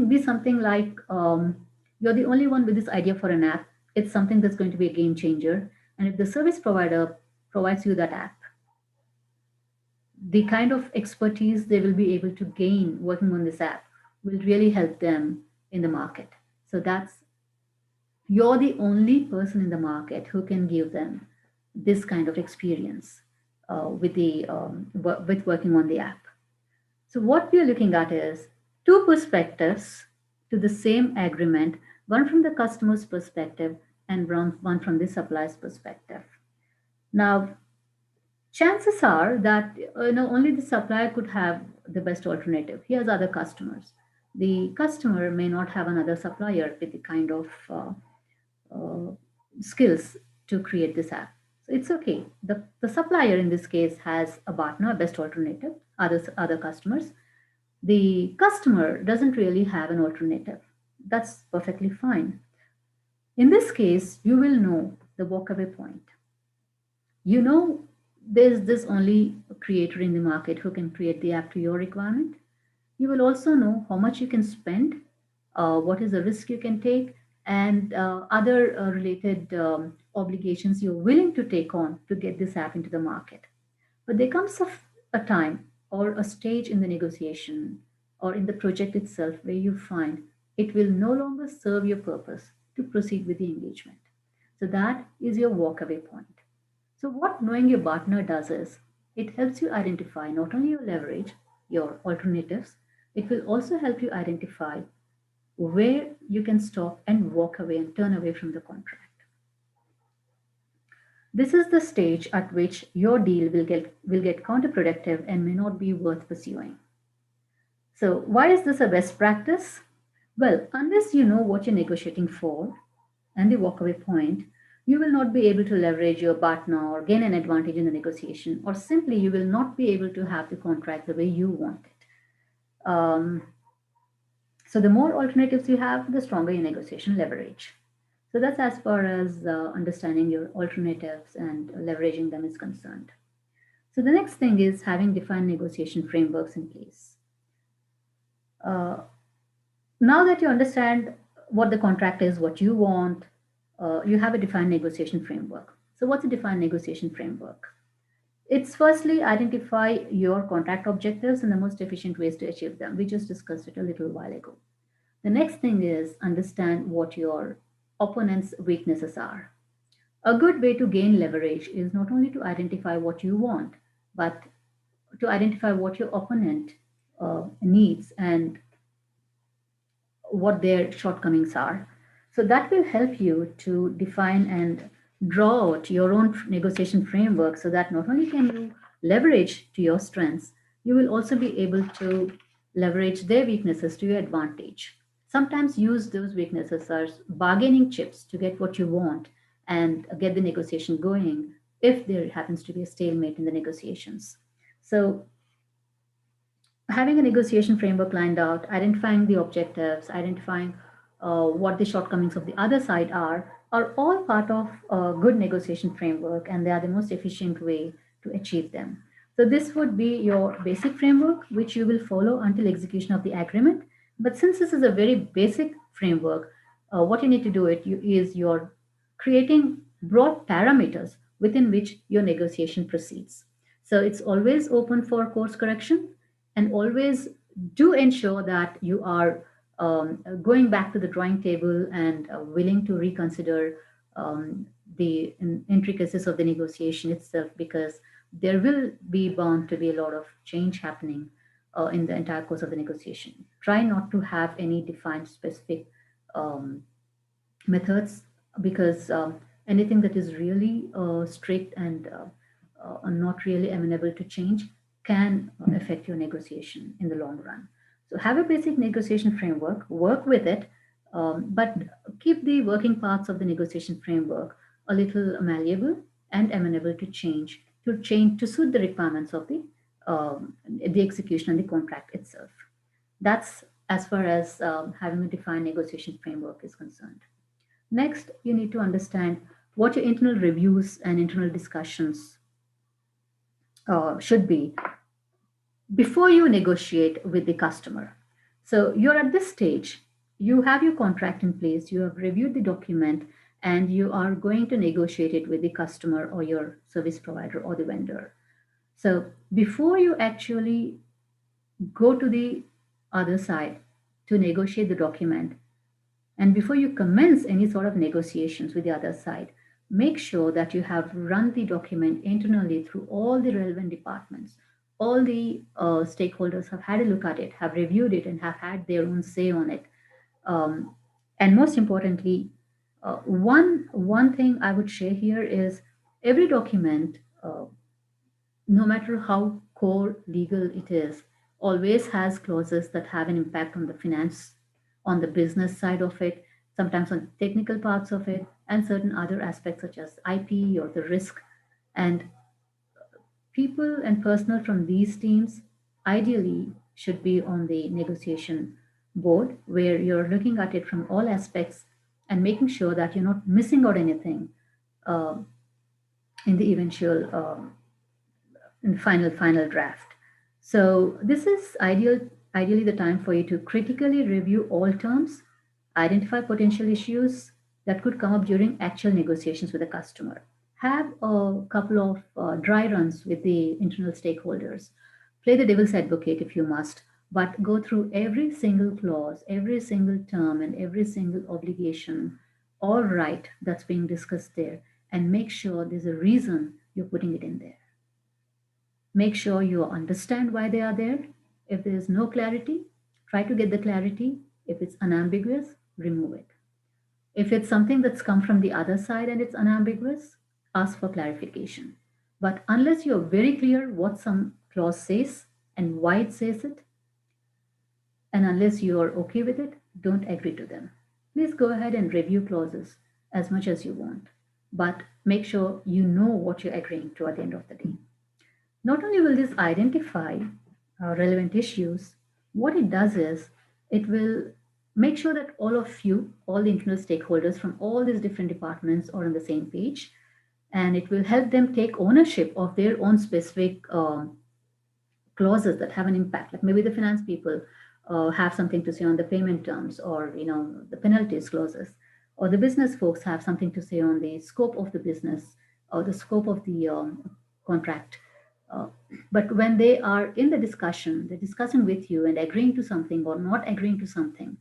be something like, you're the only one with this idea for an app. It's something that's going to be a game changer. And if the service provider provides you that app, the kind of expertise they will be able to gain working on this app will really help them in the market. So you're the only person in the market who can give them this kind of experience with working on the app. So what we are looking at is two perspectives to the same agreement, one from the customer's perspective and one from the supplier's perspective. Now, chances are that only the supplier could have the best alternative. He has other customers. The customer may not have another supplier with the kind of skills to create this app. So it's okay. The supplier in this case has a partner, a best alternative, other customers. The customer doesn't really have an alternative. That's perfectly fine. In this case, you will know the walkaway point. You know there's this only creator in the market who can create the app to your requirement. You will also know how much you can spend, what is the risk you can take, and other related obligations you're willing to take on to get this app into the market. But there comes a time or a stage in the negotiation or in the project itself where you find it will no longer serve your purpose to proceed with the engagement. So that is your walkaway point. So what knowing your partner does is, it helps you identify not only your leverage, your alternatives, it will also help you identify where you can stop and walk away and turn away from the contract. This is the stage at which your deal will get counterproductive and may not be worth pursuing. So why is this a best practice? Well, unless you know what you're negotiating for and the walkaway point, you will not be able to leverage your partner or gain an advantage in the negotiation, or simply you will not be able to have the contract the way you want it. So the more alternatives you have, the stronger your negotiation leverage. So that's as far as understanding your alternatives and leveraging them is concerned. So the next thing is having defined negotiation frameworks in place. Now that you understand what the contract is, what you want, you have a defined negotiation framework. So what's a defined negotiation framework? It's firstly identify your contract objectives and the most efficient ways to achieve them. We just discussed it a little while ago. The next thing is understand what your opponent's weaknesses are. A good way to gain leverage is not only to identify what you want, but to identify what your opponent needs and what their shortcomings are. So that will help you to define and draw out your own negotiation framework, so that not only can you leverage to your strengths, you will also be able to leverage their weaknesses to your advantage. Sometimes use those weaknesses as bargaining chips to get what you want and get the negotiation going if there happens to be a stalemate in the negotiations. So having a negotiation framework lined out, identifying the objectives, identifying what the shortcomings of the other side are all part of a good negotiation framework, and they are the most efficient way to achieve them. So this would be your basic framework, which you will follow until execution of the agreement. But since this is a very basic framework, what you need to do is you're creating broad parameters within which your negotiation proceeds. So it's always open for course correction, and always do ensure that you are going back to the drawing table and willing to reconsider the intricacies of the negotiation itself, because there will be bound to be a lot of change happening in the entire course of the negotiation. Try not to have any defined specific um, methods, because anything that is really strict and not really amenable to change can affect your negotiation in the long run. So have a basic negotiation framework, work with it, but keep the working parts of the negotiation framework a little malleable and amenable to change to suit the requirements of the execution and the contract itself. That's as far as having a defined negotiation framework is concerned. Next, you need to understand what your internal reviews and internal discussions should be before you negotiate with the customer. So you're at this stage, you have your contract in place, you have reviewed the document, and you are going to negotiate it with the customer or your service provider or the vendor. So before you actually go to the other side to negotiate the document, and before you commence any sort of negotiations with the other side, make sure that you have run the document internally through all the relevant departments. All the stakeholders have had a look at it, have reviewed it, and have had their own say on it. Um, and most importantly, one thing I would share here is every document, no matter how core legal it is, always has clauses that have an impact on the finance, on the business side of it, sometimes on technical parts of it, and certain other aspects such as IP or the risk. And people and personnel from these teams ideally should be on the negotiation board where you're looking at it from all aspects and making sure that you're not missing out anything uh, in the eventual in final draft. So this is ideally the time for you to critically review all terms, identify potential issues that could come up during actual negotiations with the customer. Have a couple of dry runs with the internal stakeholders. Play the devil's advocate if you must, but go through every single clause, every single term, and every single obligation or right that's being discussed there, and make sure there's a reason you're putting it in there. Make sure you understand why they are there. If there is no clarity, try to get the clarity. If it's unambiguous, remove it. If it's something that's come from the other side and it's unambiguous, ask for clarification. But unless you're very clear what some clause says and why it says it, and unless you are okay with it, don't agree to them. Please go ahead and review clauses as much as you want, but make sure you know what you're agreeing to at the end of the day. Not only will this identify relevant issues, what it does is it will make sure that all of you, all the internal stakeholders from all these different departments are on the same page, and it will help them take ownership of their own specific clauses that have an impact. Like maybe the finance people have something to say on the payment terms, or the penalties clauses, or the business folks have something to say on the scope of the business or the scope of the contract. uh, but when they are in the discussion, they're discussing with you and agreeing to something or not agreeing to something,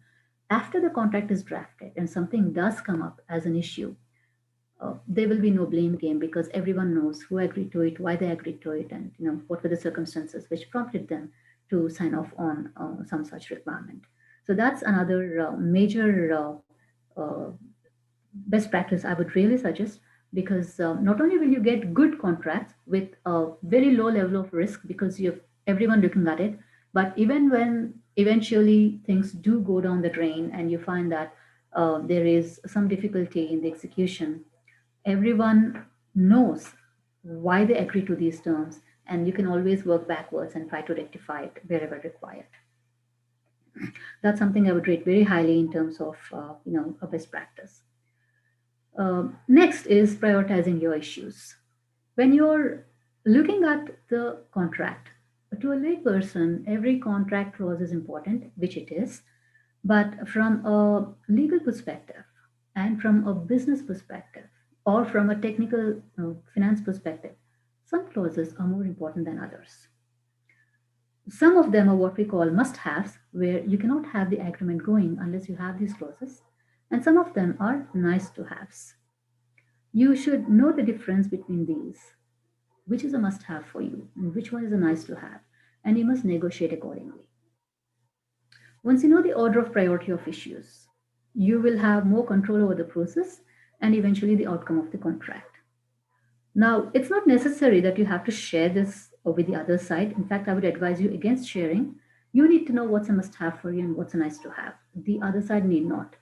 after the contract is drafted and something does come up as an issue, there will be no blame game, because everyone knows who agreed to it, why they agreed to it, and what were the circumstances which prompted them to sign off on some such requirement. So that's another major best practice I would really suggest, because not only will you get good contracts with a very low level of risk because you've everyone looking at it. But even when eventually things do go down the drain and you find that there is some difficulty in the execution, everyone knows why they agree to these terms, and you can always work backwards and try to rectify it wherever required. That's something I would rate very highly in terms of a best practice. Next is prioritizing your issues. When you're looking at the contract, to a layperson, every contract clause is important, which it is. But from a legal perspective and from a business perspective or from a technical finance perspective, some clauses are more important than others. Some of them are what we call must haves, where you cannot have the agreement going unless you have these clauses. And some of them are nice to haves. You should know the difference between these, which is a must have for you and which one is a nice to have, and you must negotiate accordingly. Once you know the order of priority of issues, you will have more control over the process and eventually the outcome of the contract. Now, it's not necessary that you have to share this with the other side. In fact, I would advise you against sharing. You need to know what's a must have for you and what's a nice to have. The other side need not.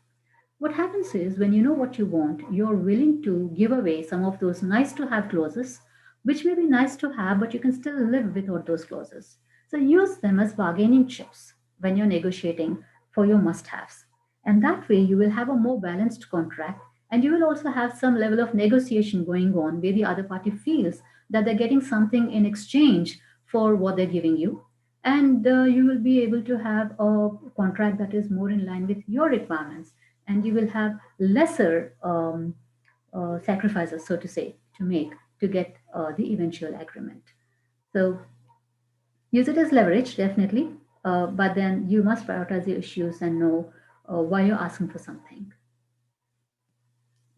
What happens is when you know what you want, you're willing to give away some of those nice to have clauses, which may be nice to have, but you can still live without those clauses. So use them as bargaining chips when you're negotiating for your must haves. And that way, you will have a more balanced contract, and you will also have some level of negotiation going on where the other party feels that they're getting something in exchange for what they're giving you. And you will be able to have a contract that is more in line with your requirements, and you will have lesser sacrifices, so to say, to make to get the eventual agreement. So use it as leverage, definitely, but then you must prioritize your issues and know why you're asking for something.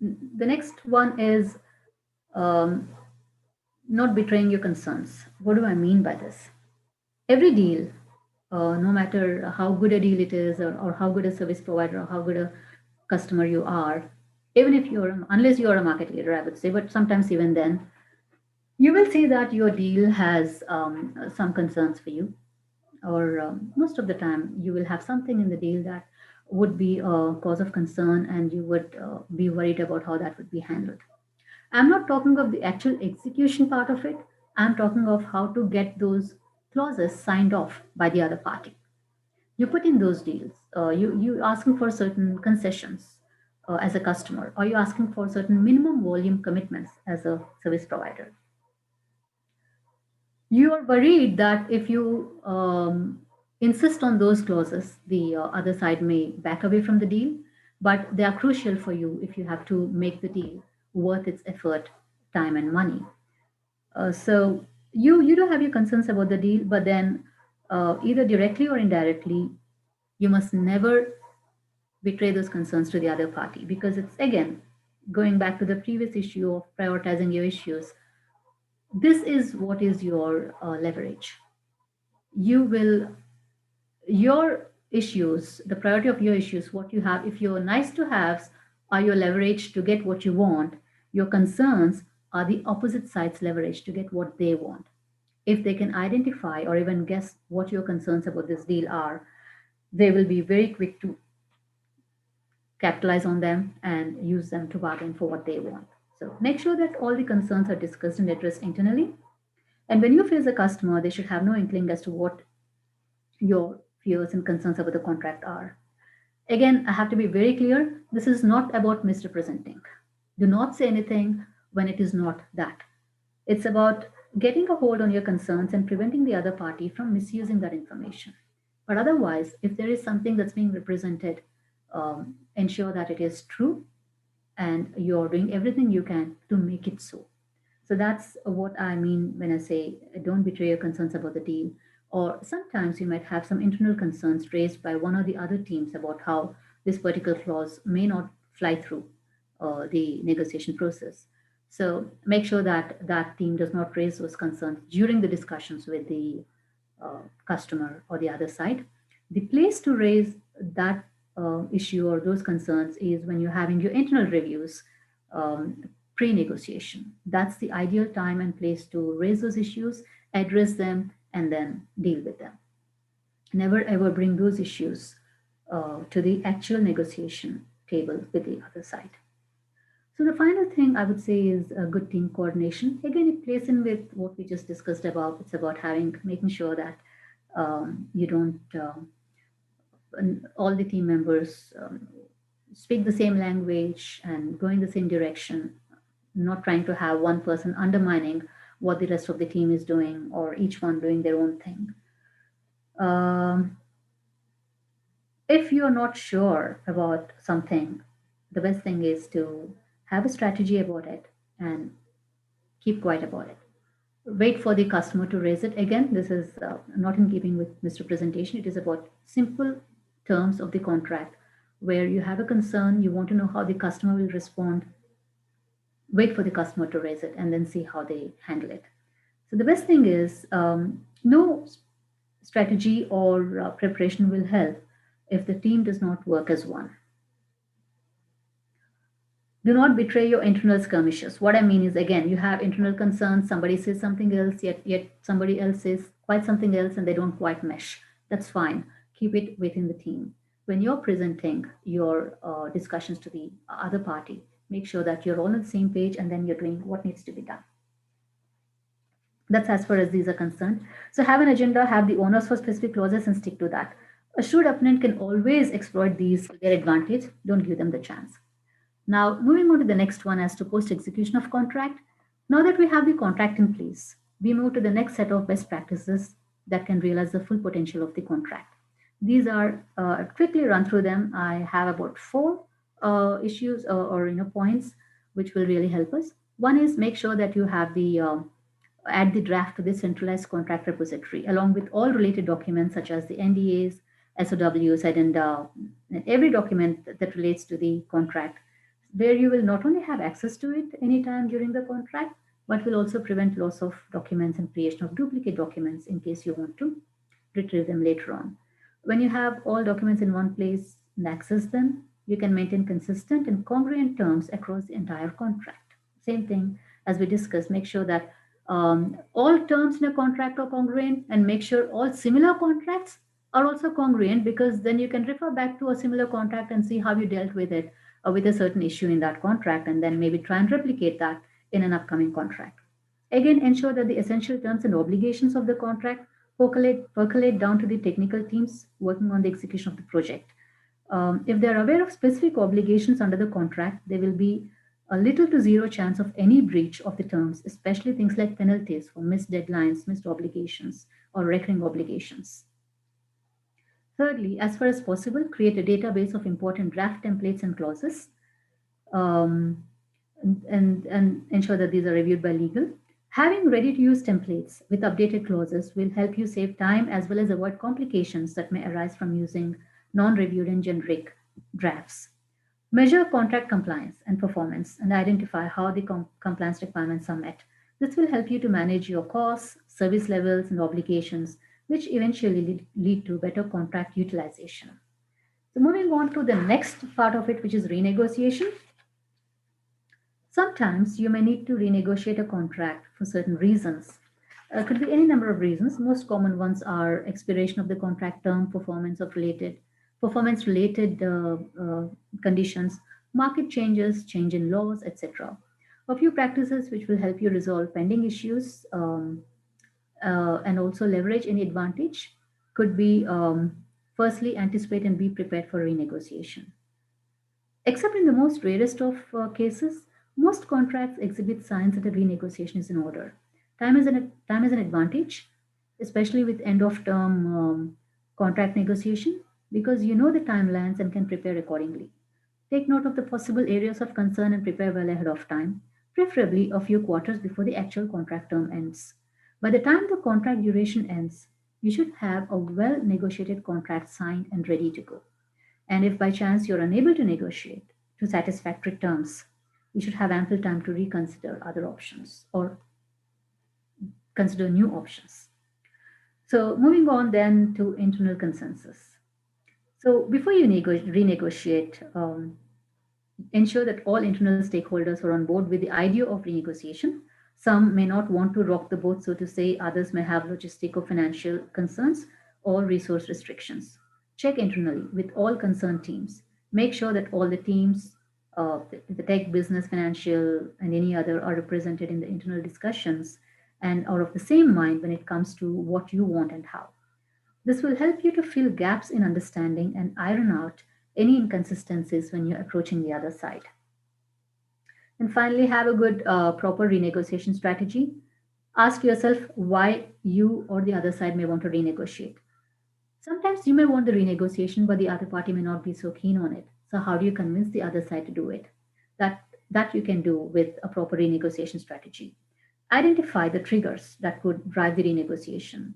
The next one is um, not betraying your concerns. What do I mean by this? Every deal, no matter how good a deal it is, or how good a service provider, or how good a customer you are, even if you're, unless you are a market leader, I would say, but sometimes even then, you will see that your deal has some concerns for you, or most of the time, you will have something in the deal that would be a cause of concern, and you would be worried about how that would be handled. I'm not talking of the actual execution part of it. I'm talking of how to get those clauses signed off by the other party. You put in those deals. You asking for certain concessions as a customer, or you asking for certain minimum volume commitments as a service provider. You are worried that if you insist on those clauses, the other side may back away from the deal, but they are crucial for you if you have to make the deal worth its effort, time, and money. So you do have your concerns about the deal, but then either directly or indirectly, you must never betray those concerns to the other party, because it's again going back to the previous issue of prioritizing your issues. This is what is your leverage. You will your issues, the priority of your issues, what you have, if your nice to haves are your leverage to get what you want, your concerns are the opposite side's leverage to get what they want. If they can identify or even guess what your concerns about this deal are, they will be very quick to capitalize on them and use them to bargain for what they want. So make sure that all the concerns are discussed and addressed internally. And when you face a customer, they should have no inkling as to what your fears and concerns about the contract are. Again, I have to be very clear, this is not about misrepresenting. Do not say anything when it is not that. It's about getting a hold on your concerns and preventing the other party from misusing that information. But otherwise, if there is something that's being represented, ensure that it is true and you're doing everything you can to make it so. So that's what I mean when I say don't betray your concerns about the deal. Or sometimes you might have some internal concerns raised by one or the other teams about how this particular clause may not fly through the negotiation process. So make sure that that team does not raise those concerns during the discussions with the customer or the other side. The place to raise that issue or those concerns is when you're having your internal reviews pre negotiation. That's the ideal time and place to raise those issues, address them, and then deal with them. Never ever bring those issues to the actual negotiation table with the other side. So the final thing I would say is a good team coordination. Again, it plays in with what we just discussed about. It's about making sure that you don't all the team members speak the same language and go in the same direction, not trying to have one person undermining what the rest of the team is doing or each one doing their own thing. If you're not sure about something, the best thing is to have a strategy about it and keep quiet about it. Wait for the customer to raise it. Again, this is not in keeping with misrepresentation. It is about simple terms of the contract where you have a concern, you want to know how the customer will respond. Wait for the customer to raise it and then see how they handle it. So the best thing is no strategy or preparation will help if the team does not work as one. Do not betray your internal skirmishes. What I mean is, again, you have internal concerns, somebody says something else, yet somebody else says quite something else, and they don't quite mesh. That's fine. Keep it within the team. When you're presenting your discussions to the other party, make sure that you're all on the same page and then you're doing what needs to be done. That's as far as these are concerned. So have an agenda, have the owners for specific clauses, and stick to that. A shrewd opponent can always exploit these to their advantage. Don't give them the chance. Now, moving on to the next one as to post-execution of contract. Now that we have the contract in place, we move to the next set of best practices that can realize the full potential of the contract. These are quickly run through them. I have about 4 issues or points which will really help us. One is make sure that you have the add the draft to the centralized contract repository along with all related documents such as the NDAs, SOWs, addenda, and every document that relates to the contract, where you will not only have access to it anytime during the contract, but will also prevent loss of documents and creation of duplicate documents in case you want to retrieve them later on. When you have all documents in one place and access them, you can maintain consistent and congruent terms across the entire contract. Same thing as we discussed, make sure that all terms in a contract are congruent, and make sure all similar contracts are also congruent, because then you can refer back to a similar contract and see how you dealt with it with a certain issue in that contract, and then maybe try and replicate that in an upcoming contract. Again, ensure that the essential terms and obligations of the contract percolate down to the technical teams working on the execution of the project. If they're aware of specific obligations under the contract, there will be a little to zero chance of any breach of the terms, especially things like penalties for missed deadlines, missed obligations, or recurring obligations. Thirdly, as far as possible, create a database of important draft templates and clauses, and ensure that these are reviewed by legal. Having ready-to-use templates with updated clauses will help you save time as well as avoid complications that may arise from using non-reviewed and generic drafts. Measure contract compliance and performance and identify how the compliance requirements are met. This will help you to manage your costs, service levels, and obligations, which eventually lead to better contract utilization. So moving on to the next part of it, which is renegotiation. Sometimes you may need to renegotiate a contract for certain reasons. Could be any number of reasons. Most common ones are expiration of the contract term, performance-related conditions, market changes, change in laws, etc. A few practices which will help you resolve pending issues and also leverage any advantage could be, firstly, anticipate and be prepared for renegotiation. Except in the most rarest of cases, most contracts exhibit signs that a renegotiation is in order. Time is an advantage, especially with end of term contract negotiation, because you know the timelines and can prepare accordingly. Take note of the possible areas of concern and prepare well ahead of time, preferably a few quarters before the actual contract term ends. By the time the contract duration ends, you should have a well negotiated contract signed and ready to go. And if by chance you're unable to negotiate to satisfactory terms, you should have ample time to reconsider other options or consider new options. So moving on then to internal consensus. So before you renegotiate, ensure that all internal stakeholders are on board with the idea of renegotiation. Some may not want to rock the boat, so to say. Others may have logistic or financial concerns or resource restrictions. Check internally with all concerned teams. Make sure that all the teams, the tech, business, financial, and any other, are represented in the internal discussions and are of the same mind when it comes to what you want and how. This will help you to fill gaps in understanding and iron out any inconsistencies when you're approaching the other side. And finally, have a good, proper renegotiation strategy. Ask yourself why you or the other side may want to renegotiate. Sometimes you may want the renegotiation, but the other party may not be so keen on it. So, how do you convince the other side to do it? That, that you can do with a proper renegotiation strategy. Identify the triggers that could drive the renegotiation.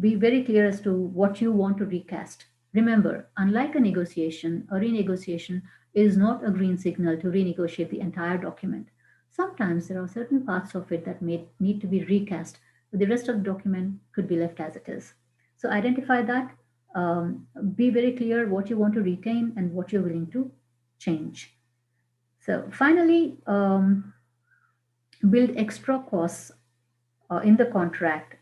Be very clear as to what you want to recast. Remember, unlike a renegotiation is not a green signal to renegotiate the entire document. Sometimes there are certain parts of it that may need to be recast, but the rest of the document could be left as it is. So identify that, be very clear what you want to retain and what you're willing to change. So finally, build extra costs in the contract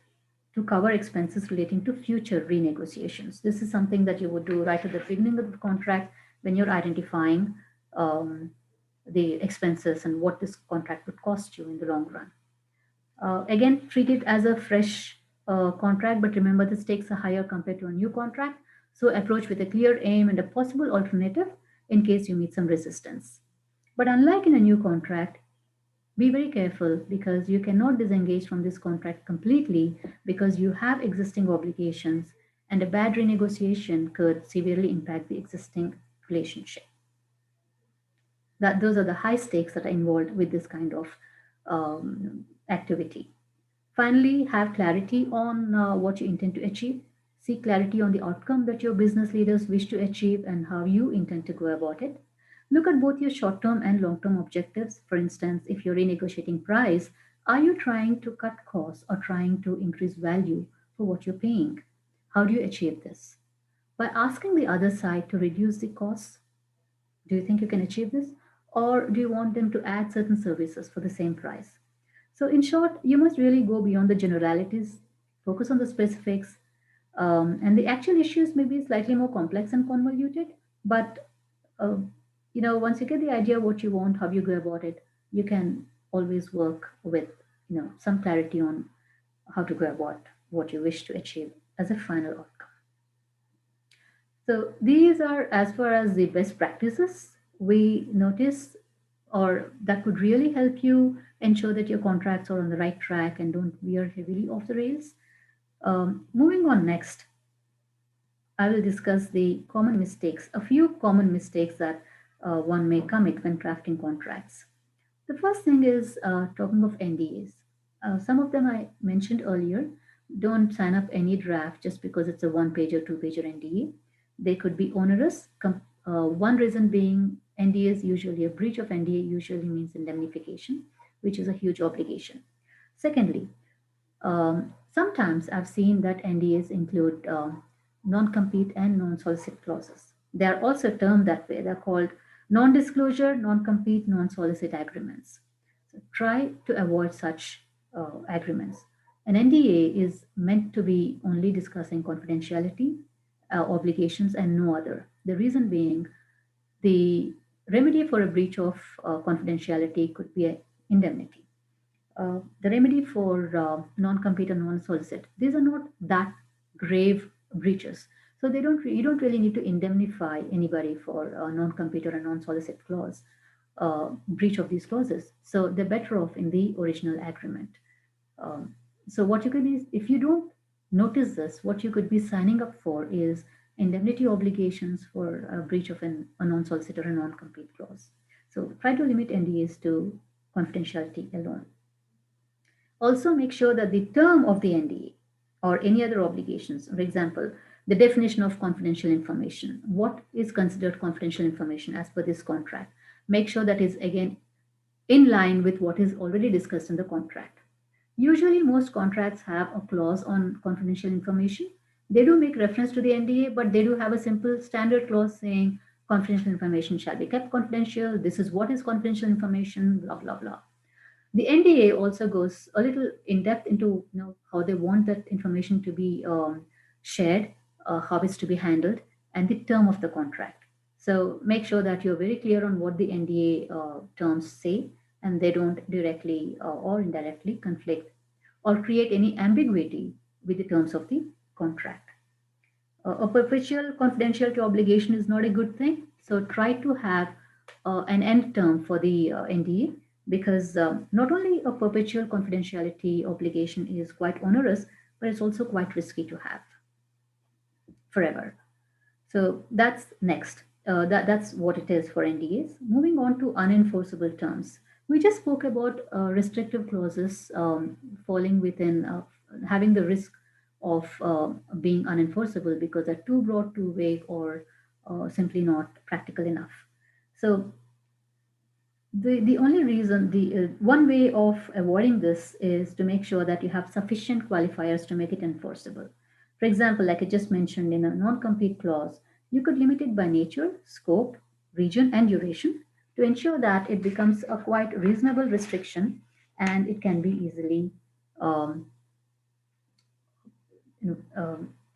to cover expenses relating to future renegotiations. This is something that you would do right at the beginning of the contract when you're identifying the expenses and what this contract would cost you in the long run. Again, treat it as a fresh contract, but remember the stakes are higher compared to a new contract. So approach with a clear aim and a possible alternative in case you meet some resistance. But unlike in a new contract, be very careful because you cannot disengage from this contract completely because you have existing obligations and a bad renegotiation could severely impact the existing relationship. Those are the high stakes that are involved with this kind of activity. Finally, have clarity on what you intend to achieve. Seek clarity on the outcome that your business leaders wish to achieve and how you intend to go about it. Look at both your short term and long term objectives. For instance, if you're renegotiating price, are you trying to cut costs or trying to increase value for what you're paying? How do you achieve this? By asking the other side to reduce the costs, do you think you can achieve this? Or do you want them to add certain services for the same price? So, in short, you must really go beyond the generalities, focus on the specifics, and the actual issues may be slightly more complex and convoluted. But uh, once you get the idea of what you want, how you go about it, you can always work with some clarity on how to go about what you wish to achieve as a final outcome. So these are as far as the best practices we notice or that could really help you ensure that your contracts are on the right track and don't veer heavily off the rails. Moving on next, I will discuss the common mistakes, a few common mistakes that one may commit when crafting contracts. The first thing is talking of NDAs. Some of them I mentioned earlier. Don't sign up any draft just because it's a one page or two page NDA. They could be onerous. One reason being NDA is usually a breach of NDA usually means indemnification, which is a huge obligation. Secondly, sometimes I've seen that NDAs include non-compete and non-solicit clauses. They are also termed that way. They're called non-disclosure, non-compete, non-solicit agreements. So try to avoid such agreements. An NDA is meant to be only discussing confidentiality, obligations, and no other. The reason being, the remedy for a breach of confidentiality could be indemnity. The remedy for non-compete and non-solicit, these are not that grave breaches. So you don't really need to indemnify anybody for a non-compete or a non-solicit clause, breach of these clauses. So they're better off in the original agreement. So what you could be, if you don't notice this, what you could be signing up for is indemnity obligations for a breach of a non-solicit or a non-compete clause. So try to limit NDAs to confidentiality alone. Also make sure that the term of the NDA or any other obligations, for example, the definition of confidential information, what is considered confidential information as per this contract, make sure that is again in line with what is already discussed in the contract. Usually most contracts have a clause on confidential information. They do make reference to the NDA, but they do have a simple standard clause saying confidential information shall be kept confidential. This is what is confidential information, blah, blah, blah. The NDA also goes a little in depth into how they want that information to be shared, how it's to be handled, and the term of the contract. So make sure that you're very clear on what the NDA terms say, and they don't directly or indirectly conflict or create any ambiguity with the terms of the contract. A perpetual confidentiality obligation is not a good thing. So try to have an end term for the NDA, because not only a perpetual confidentiality obligation is quite onerous, but it's also quite risky to have forever. So that's next. That's what it is for NDAs. Moving on to unenforceable terms. We just spoke about restrictive clauses falling within having the risk of being unenforceable because they're too broad, too vague, or simply not practical enough. So the only reason, the one way of avoiding this is to make sure that you have sufficient qualifiers to make it enforceable. For example, like I just mentioned in a non-compete clause, you could limit it by nature, scope, region, and duration to ensure that it becomes a quite reasonable restriction and it can be easily um,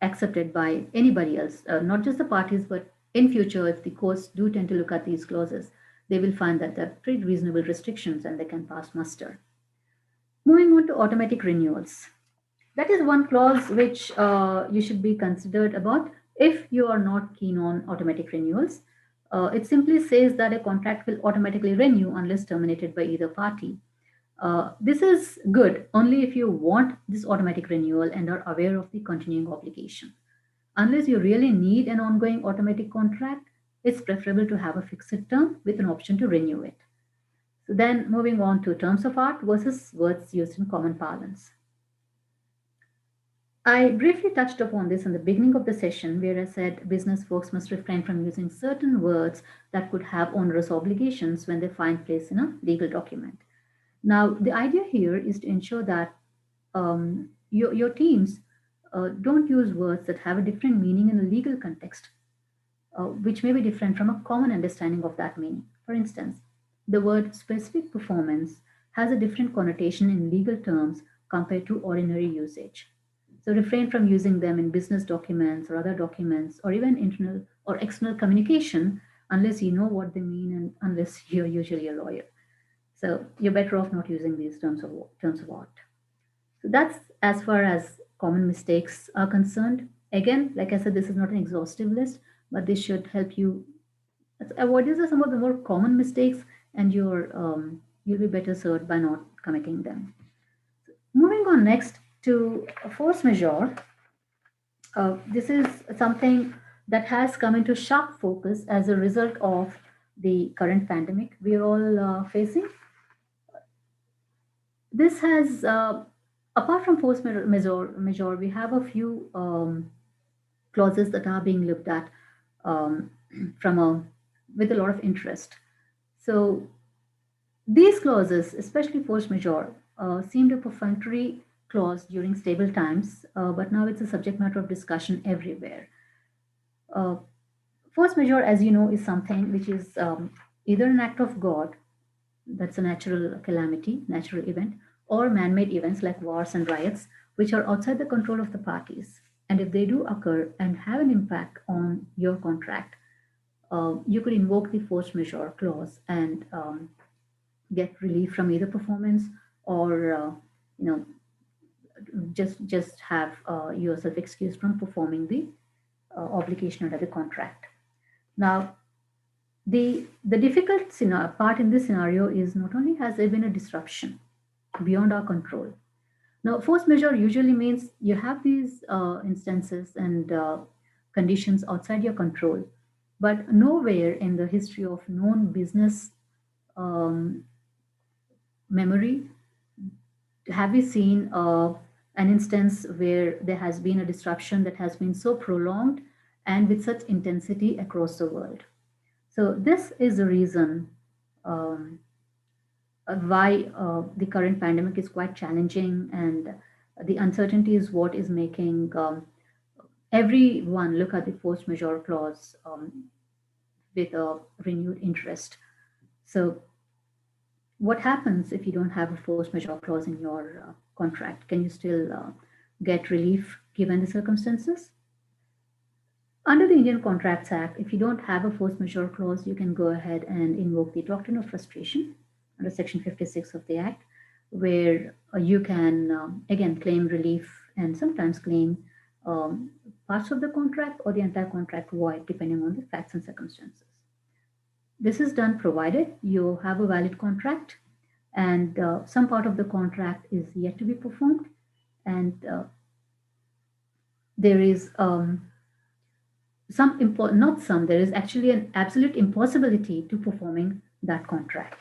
accepted by anybody else, not just the parties, but in future, if the courts do tend to look at these clauses, they will find that they're pretty reasonable restrictions and they can pass muster. Moving on to automatic renewals. That is one clause which you should be considered about if you are not keen on automatic renewals. It simply says that a contract will automatically renew unless terminated by either party. This is good only if you want this automatic renewal and are aware of the continuing obligation. Unless you really need an ongoing automatic contract, it's preferable to have a fixed term with an option to renew it. So then moving on to terms of art versus words used in common parlance. I briefly touched upon this in the beginning of the session where I said business folks must refrain from using certain words that could have onerous obligations when they find place in a legal document. Now, the idea here is to ensure that your teams don't use words that have a different meaning in a legal context, which may be different from a common understanding of that meaning. For instance, the word specific performance has a different connotation in legal terms compared to ordinary usage. So refrain from using them in business documents or other documents or even internal or external communication unless you know what they mean and unless you're usually a lawyer. So you're better off not using these terms of art. So that's as far as common mistakes are concerned. Again, like I said, this is not an exhaustive list, but this should help you avoid. These are some of the more common mistakes, and you'll be better served by not committing them. Moving on next to force majeure. This is something that has come into sharp focus as a result of the current pandemic we're all facing. This has, apart from force majeure, we have a few clauses that are being looked at um, from with a lot of interest. So these clauses, especially force majeure, seemed a perfunctory clause during stable times, but now it's a subject matter of discussion everywhere. Uh, Force majeure, as you know, is something which is either an act of God, that's a natural calamity, natural event, or man made events like wars and riots, which are outside the control of the parties. And if they do occur and have an impact on your contract, you could invoke the force majeure clause and get relief from either performance or you know just have yourself excused from performing the obligation under the contract. Now, the difficult part in this scenario is not only has there been a disruption beyond our control. Now, force majeure usually means you have these instances and conditions outside your control, but nowhere in the history of known business um, memory have we seen an instance where there has been a disruption that has been so prolonged and with such intensity across the world. So this is the reason why the current pandemic is quite challenging, and the uncertainty is what is making everyone look at the force majeure clause with a renewed interest. So what happens if you don't have a force majeure clause in your contract? Can you still get relief given the circumstances? Under the Indian Contracts Act, if you don't have a force majeure clause, you can go ahead and invoke the doctrine of frustration under Section 56 of the Act, where you can, again, claim relief and sometimes claim parts of the contract or the entire contract void, depending on the facts and circumstances. This is done provided you have a valid contract and some part of the contract is yet to be performed, and there is there is actually an absolute impossibility to performing that contract.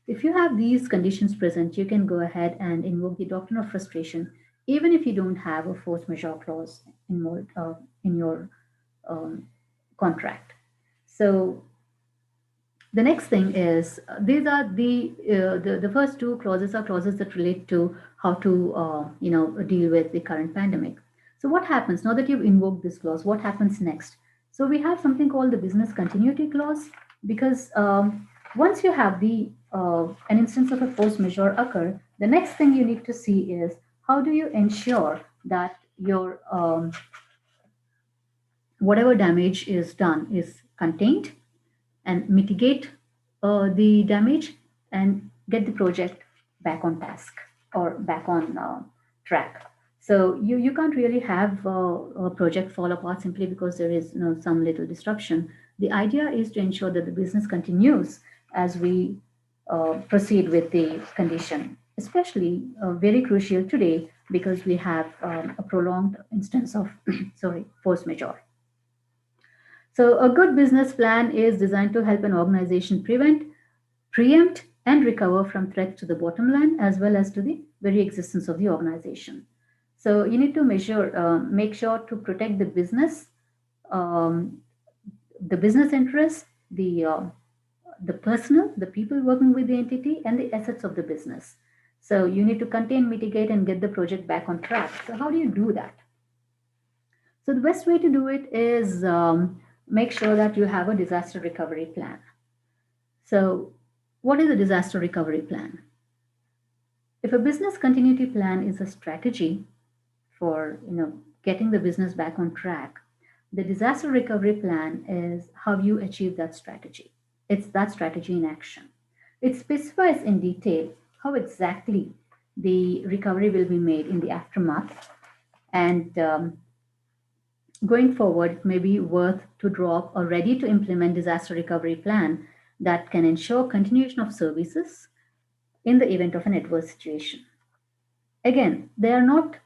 If you have these conditions present, you can go ahead and invoke the doctrine of frustration, even if you don't have a force majeure clause in your contract. So the next thing is these are the first two clauses are clauses that relate to how to deal with the current pandemic. So what happens now that you've invoked this clause? What happens next? So we have something called the business continuity clause, because once you have an instance of a force majeure occur, the next thing you need to see is how do you ensure that your whatever damage is done is contained and mitigate the damage and get the project back on task or back on track. So you can't really have a project fall apart simply because there is some little disruption. The idea is to ensure that the business continues as we proceed with the condition, especially very crucial today because we have a prolonged instance of force majeure. So a good business plan is designed to help an organization prevent, preempt, and recover from threats to the bottom line as well as to the very existence of the organization. So you need to make sure to protect the business interests, the personnel, the people working with the entity, and the assets of the business. So you need to contain, mitigate, and get the project back on track. So how do you do that? So the best way to do it is make sure that you have a disaster recovery plan. So what is a disaster recovery plan? If a business continuity plan is a strategy for getting the business back on track, the disaster recovery plan is how you achieve that strategy. It's that strategy in action. It specifies in detail how exactly the recovery will be made in the aftermath, and going forward, it may be worth to draw up a ready to implement disaster recovery plan that can ensure continuation of services in the event of an adverse situation. Again, they are not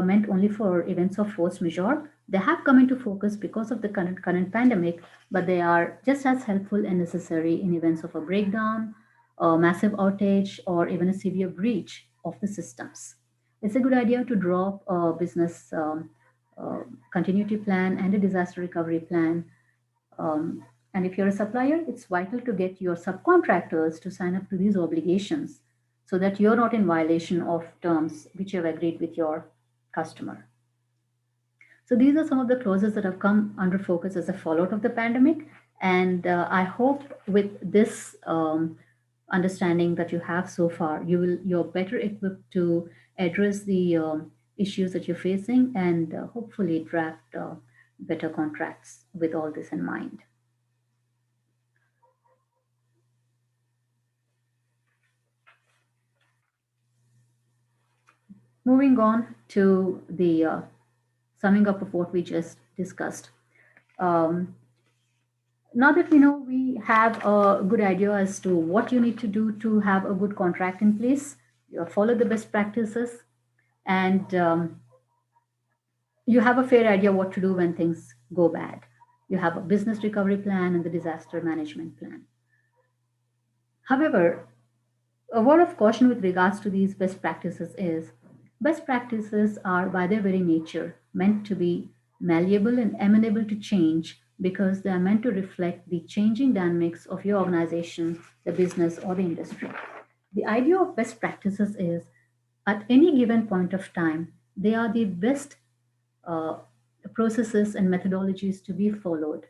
meant only for events of force majeure. They have come into focus because of the current pandemic, but they are just as helpful and necessary in events of a breakdown, a massive outage, or even a severe breach of the systems. It's a good idea to draw up a business continuity plan and a disaster recovery plan. And if you're a supplier, it's vital to get your subcontractors to sign up to these obligations so that you're not in violation of terms which you have agreed with your customer. So these are some of the clauses that have come under focus as a fallout of the pandemic. And I hope with this understanding that you have so far, you're better equipped to address the issues that you're facing and hopefully draft better contracts with all this in mind. Moving on to the summing up of what we just discussed. Now that we have a good idea as to what you need to do to have a good contract in place, you follow the best practices, and you have a fair idea what to do when things go bad. You have a business recovery plan and the disaster management plan. However, a word of caution with regards to these best practices is best practices are by their very nature meant to be malleable and amenable to change because they are meant to reflect the changing dynamics of your organization, the business, or the industry. The idea of best practices is at any given point of time, they are the best processes and methodologies to be followed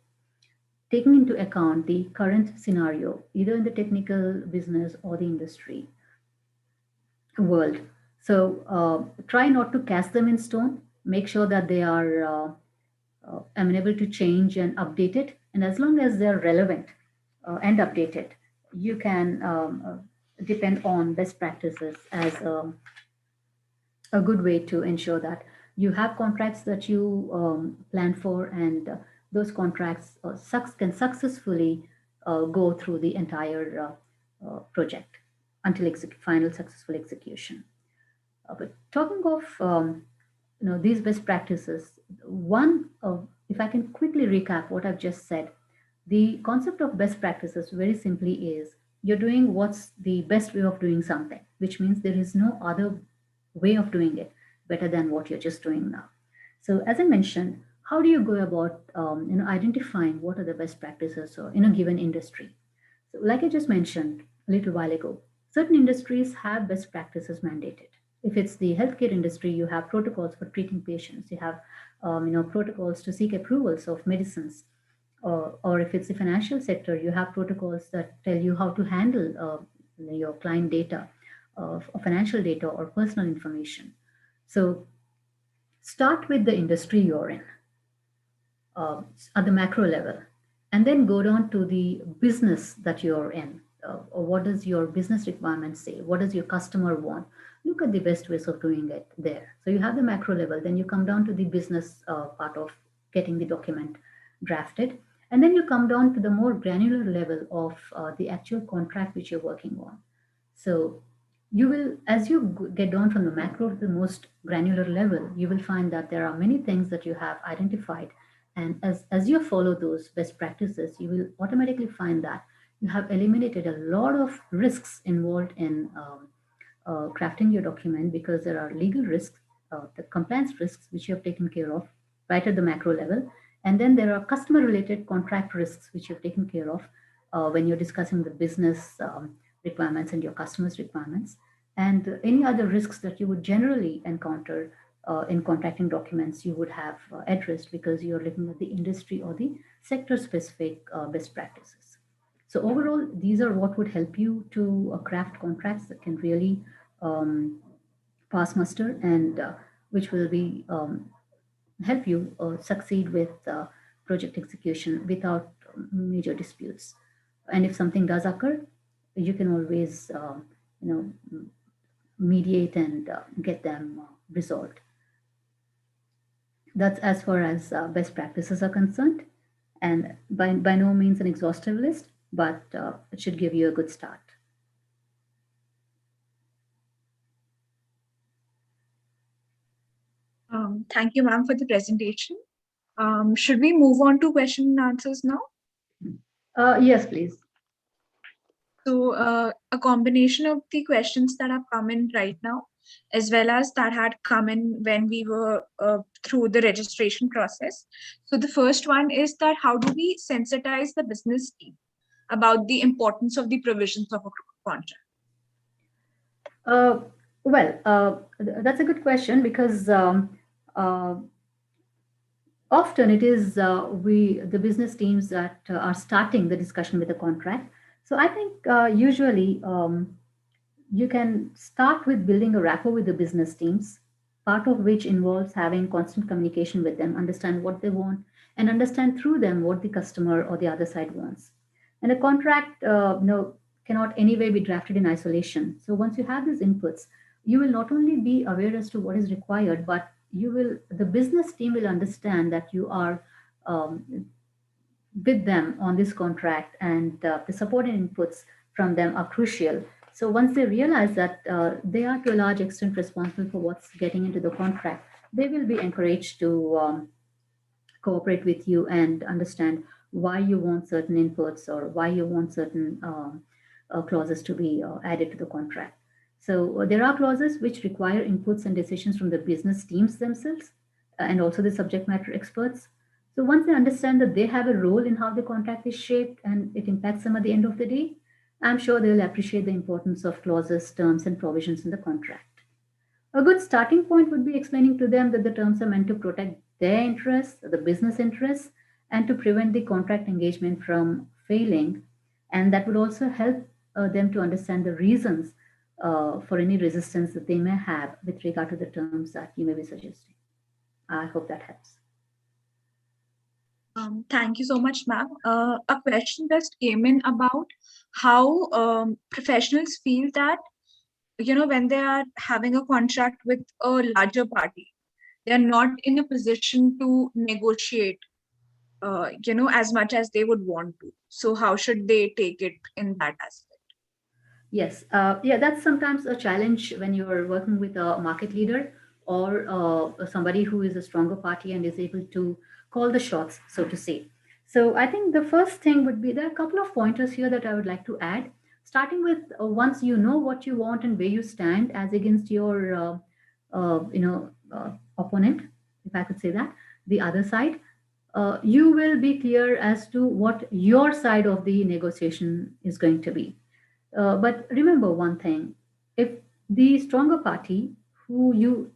taking into account the current scenario, either in the technical business or the industry world. So try not to cast them in stone. Make sure that they are amenable to change and updated. And as long as they're relevant and updated, you can depend on best practices as a good way to ensure that you have contracts that you plan for, and those contracts can successfully go through the entire project until final successful execution. But talking of these best practices, if I can quickly recap what I've just said, the concept of best practices very simply is you're doing what's the best way of doing something, which means there is no other way of doing it better than what you're just doing now. So as I mentioned, how do you go about identifying what are the best practices in a given industry? So like I just mentioned a little while ago, certain industries have best practices mandated. If it's the healthcare industry, you have protocols for treating patients. You have protocols to seek approvals of medicines. Or if it's the financial sector, you have protocols that tell you how to handle your client data, financial data, or personal information. So start with the industry you're in at the macro level, and then go down to the business that you're in. Or what does your business requirement say? What does your customer want? Look at the best ways of doing it there. So you have the macro level, then you come down to the business part of getting the document drafted. And then you come down to the more granular level of the actual contract which you're working on. So you will, as you get down from the macro to the most granular level, you will find that there are many things that you have identified. And as you follow those best practices, you will automatically find that you have eliminated a lot of risks involved in crafting your document, because there are legal risks, the compliance risks, which you have taken care of right at the macro level. And then there are customer related contract risks, which you've taken care of when you're discussing the business requirements and your customers' requirements. And any other risks that you would generally encounter in contracting documents, you would have addressed, because you're looking at the industry or the sector specific best practices. So overall, these are what would help you to craft contracts that can really pass muster, and which will be help you succeed with project execution without major disputes. And if something does occur, you can always mediate and get them resolved. That's as far as best practices are concerned, and by no means an exhaustive list, but it should give you a good start. Thank you, ma'am, for the presentation. Should we move on to question and answers now? Yes, please. So a combination of the questions that have come in right now, as well as that had come in when we were through the registration process. So the first one is that how do we sensitize the business team about the importance of the provisions of a contract? That's a good question, because often it is the business teams that are starting the discussion with the contract. So I think usually you can start with building a rapport with the business teams, part of which involves having constant communication with them, understand what they want, and understand through them what the customer or the other side wants. And a contract cannot anyway be drafted in isolation. So once you have these inputs, you will not only be aware as to what is required, but the business team will understand that you are with them on this contract, and the support and inputs from them are crucial. So once they realize that they are to a large extent responsible for what's getting into the contract, they will be encouraged to cooperate with you and understand why you want certain inputs, or why you want certain clauses to be added to the contract. So there are clauses which require inputs and decisions from the business teams themselves, and also the subject matter experts. So once they understand that they have a role in how the contract is shaped and it impacts them at the end of the day, I'm sure they'll appreciate the importance of clauses, terms, and provisions in the contract. A good starting point would be explaining to them that the terms are meant to protect their interests, the business interests, and to prevent the contract engagement from failing. And that would also help them to understand the reasons for any resistance that they may have with regard to the terms that you may be suggesting. I hope that helps. Thank you so much, ma'am. A question just came in about how professionals feel that, when they are having a contract with a larger party, they are not in a position to negotiate, as much as they would want to. So how should they take it in that aspect? Yes, yeah, that's sometimes a challenge when you're working with a market leader or somebody who is a stronger party and is able to call the shots, so to say. So I think the first thing would be there are a couple of pointers here that I would like to add. Starting with once you know what you want and where you stand as against your opponent, if I could say that, the other side, you will be clear as to what your side of the negotiation is going to be. But remember one thing, if the stronger party who you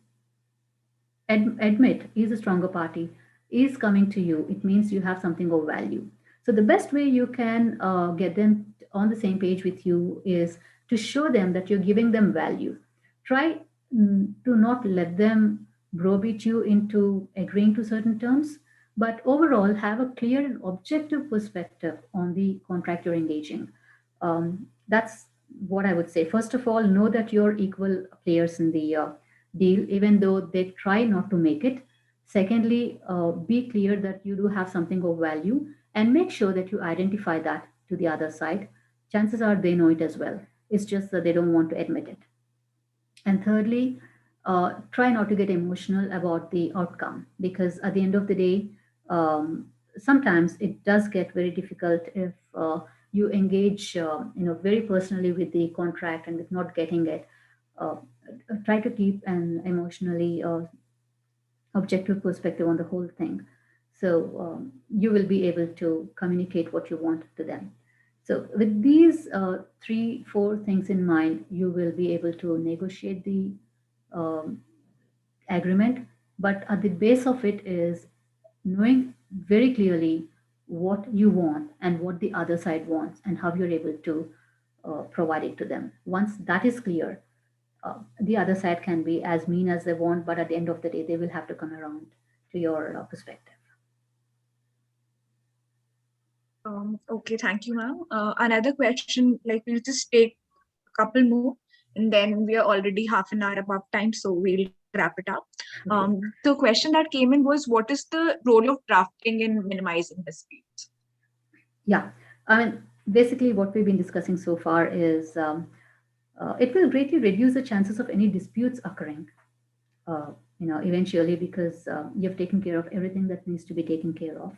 admit is a stronger party is coming to you, it means you have something of value. So the best way you can get them on the same page with you is to show them that you're giving them value. Try to not let them browbeat you into agreeing to certain terms, but overall have a clear and objective perspective on the contract you're engaging. That's what I would say. First of all, know that you're equal players in the deal, even though they try not to make it. Secondly, be clear that you do have something of value and make sure that you identify that to the other side. Chances are they know it as well. It's just that they don't want to admit it. And thirdly, try not to get emotional about the outcome, because at the end of the day, sometimes it does get very difficult if you engage very personally with the contract and with not getting it. uh, Try to keep an emotionally objective perspective on the whole thing, so you will be able to communicate what you want to them. So with these 3 4 things in mind, you will be able to negotiate the um, agreement. But at the base of it is knowing very clearly what you want and what the other side wants and how you're able to provide it to them. Once that is clear, the other side can be as mean as they want, but at the end of the day, they will have to come around to your perspective. Okay, thank you, ma'am. Another question, like we'll just take a couple more, and then we are already half an hour above time, so we'll wrap it up. Okay. The question that came in was, what is the role of drafting in minimizing disputes? Yeah, I mean, basically, what we've been discussing so far is it will greatly reduce the chances of any disputes occurring. Eventually, because you've taken care of everything that needs to be taken care of.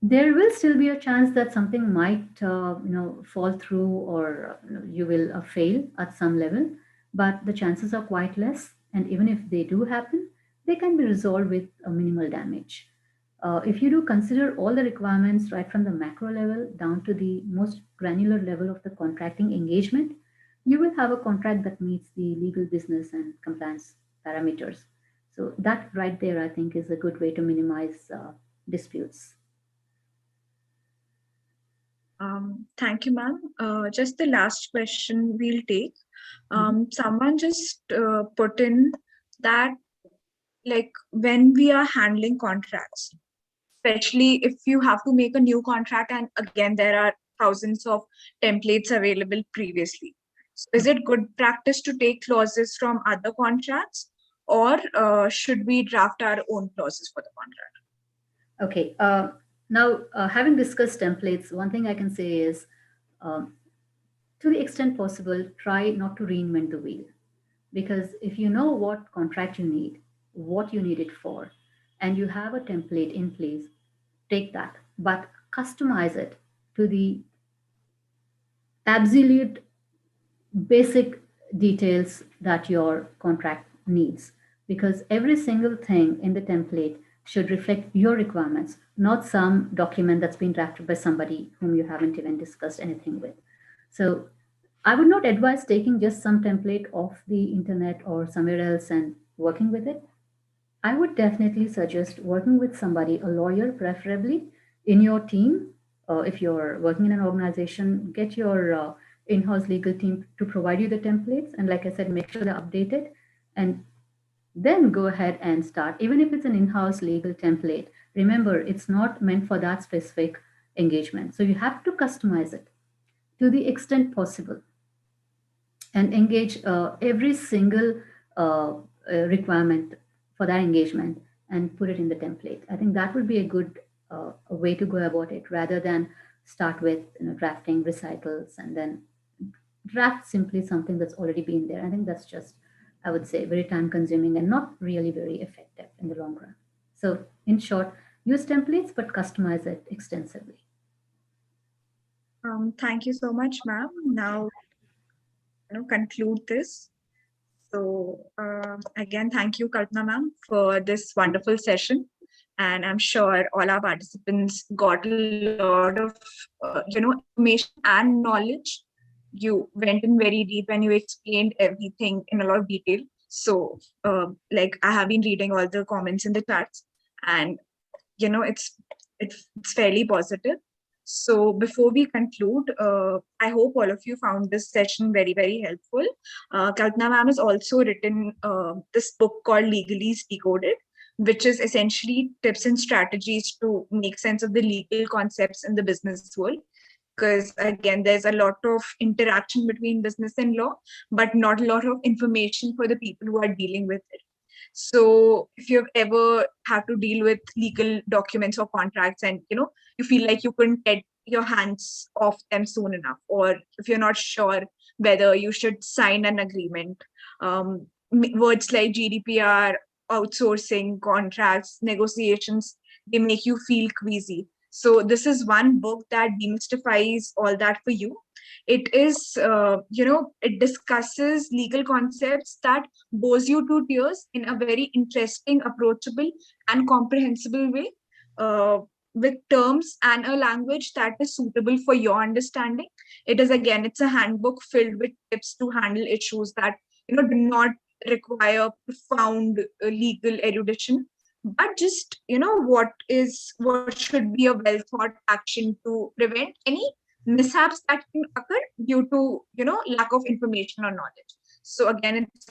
There will still be a chance that something might fall through, or you will fail at some level, but the chances are quite less, and even if they do happen, they can be resolved with a minimal damage. If you do consider all the requirements right from the macro level down to the most granular level of the contracting engagement, you will have a contract that meets the legal, business, and compliance parameters. So that right there, I think, is a good way to minimize disputes. Thank you, ma'am. Just the last question we'll take. Someone just put in that, like, when we are handling contracts, especially if you have to make a new contract, and again, there are thousands of templates available previously. So is it good practice to take clauses from other contracts, or should we draft our own clauses for the contract? Okay. Now, having discussed templates, one thing I can say is, um, to the extent possible, try not to reinvent the wheel. Because if you know what contract you need, what you need it for, and you have a template in place, take that, but customize it to the absolute basic details that your contract needs, because every single thing in the template should reflect your requirements, not some document that's been drafted by somebody whom you haven't even discussed anything with. So I would not advise taking just some template off the internet or somewhere else and working with it. I would definitely suggest working with somebody, a lawyer preferably, in your team, if you're working in an organization, get your in-house legal team to provide you the templates. And like I said, make sure they're updated, and then go ahead and start. Even if it's an in-house legal template, remember, it's not meant for that specific engagement. So you have to customize it to the extent possible and engage every single requirement for that engagement and put it in the template. I think that would be a good way to go about it, rather than start with drafting recitals and then draft simply something that's already been there. I think that's just, I would say, very time consuming and not really very effective in the long run. So in short, use templates but customize it extensively. Thank you so much, ma'am. Now, conclude this. So again, thank you, Kalpana ma'am, for this wonderful session. And I'm sure all our participants got a lot of, information and knowledge. You went in very deep and you explained everything in a lot of detail. So, like I have been reading all the comments in the chats, and it's fairly positive. So before we conclude, I hope all of you found this session very, very helpful. Kalpana ma'am has also written this book called Legalese Decoded, which is essentially tips and strategies to make sense of the legal concepts in the business world. Because again, there's a lot of interaction between business and law, but not a lot of information for the people who are dealing with it. So if you've ever had to deal with legal documents or contracts and you feel like you couldn't get your hands off them soon enough, or if you're not sure whether you should sign an agreement, words like GDPR, outsourcing, contracts, negotiations, they make you feel queasy. So this is one book that demystifies all that for you. It is, it discusses legal concepts that bores you to tears in a very interesting, approachable, and comprehensible way, with terms and a language that is suitable for your understanding. It is, again, it's a handbook filled with tips to handle issues that do not require profound legal erudition, but just what should be a well thought action to prevent any mishaps that can occur due to lack of information or knowledge. So again, it's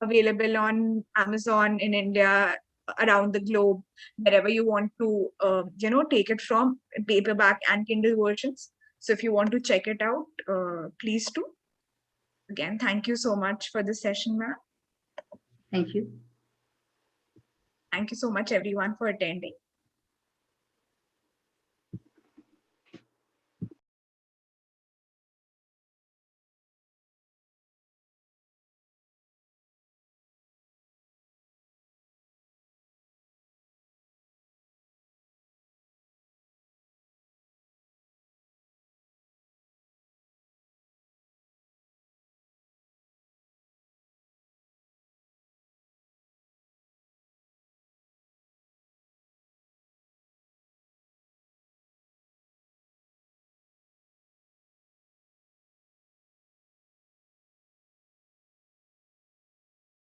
available on Amazon in India, around the globe, wherever you want to take it from, paperback and Kindle versions. So if you want to check it out, please do. Again, thank you so much for the session, ma'am. Thank you. Thank you so much, everyone, for attending.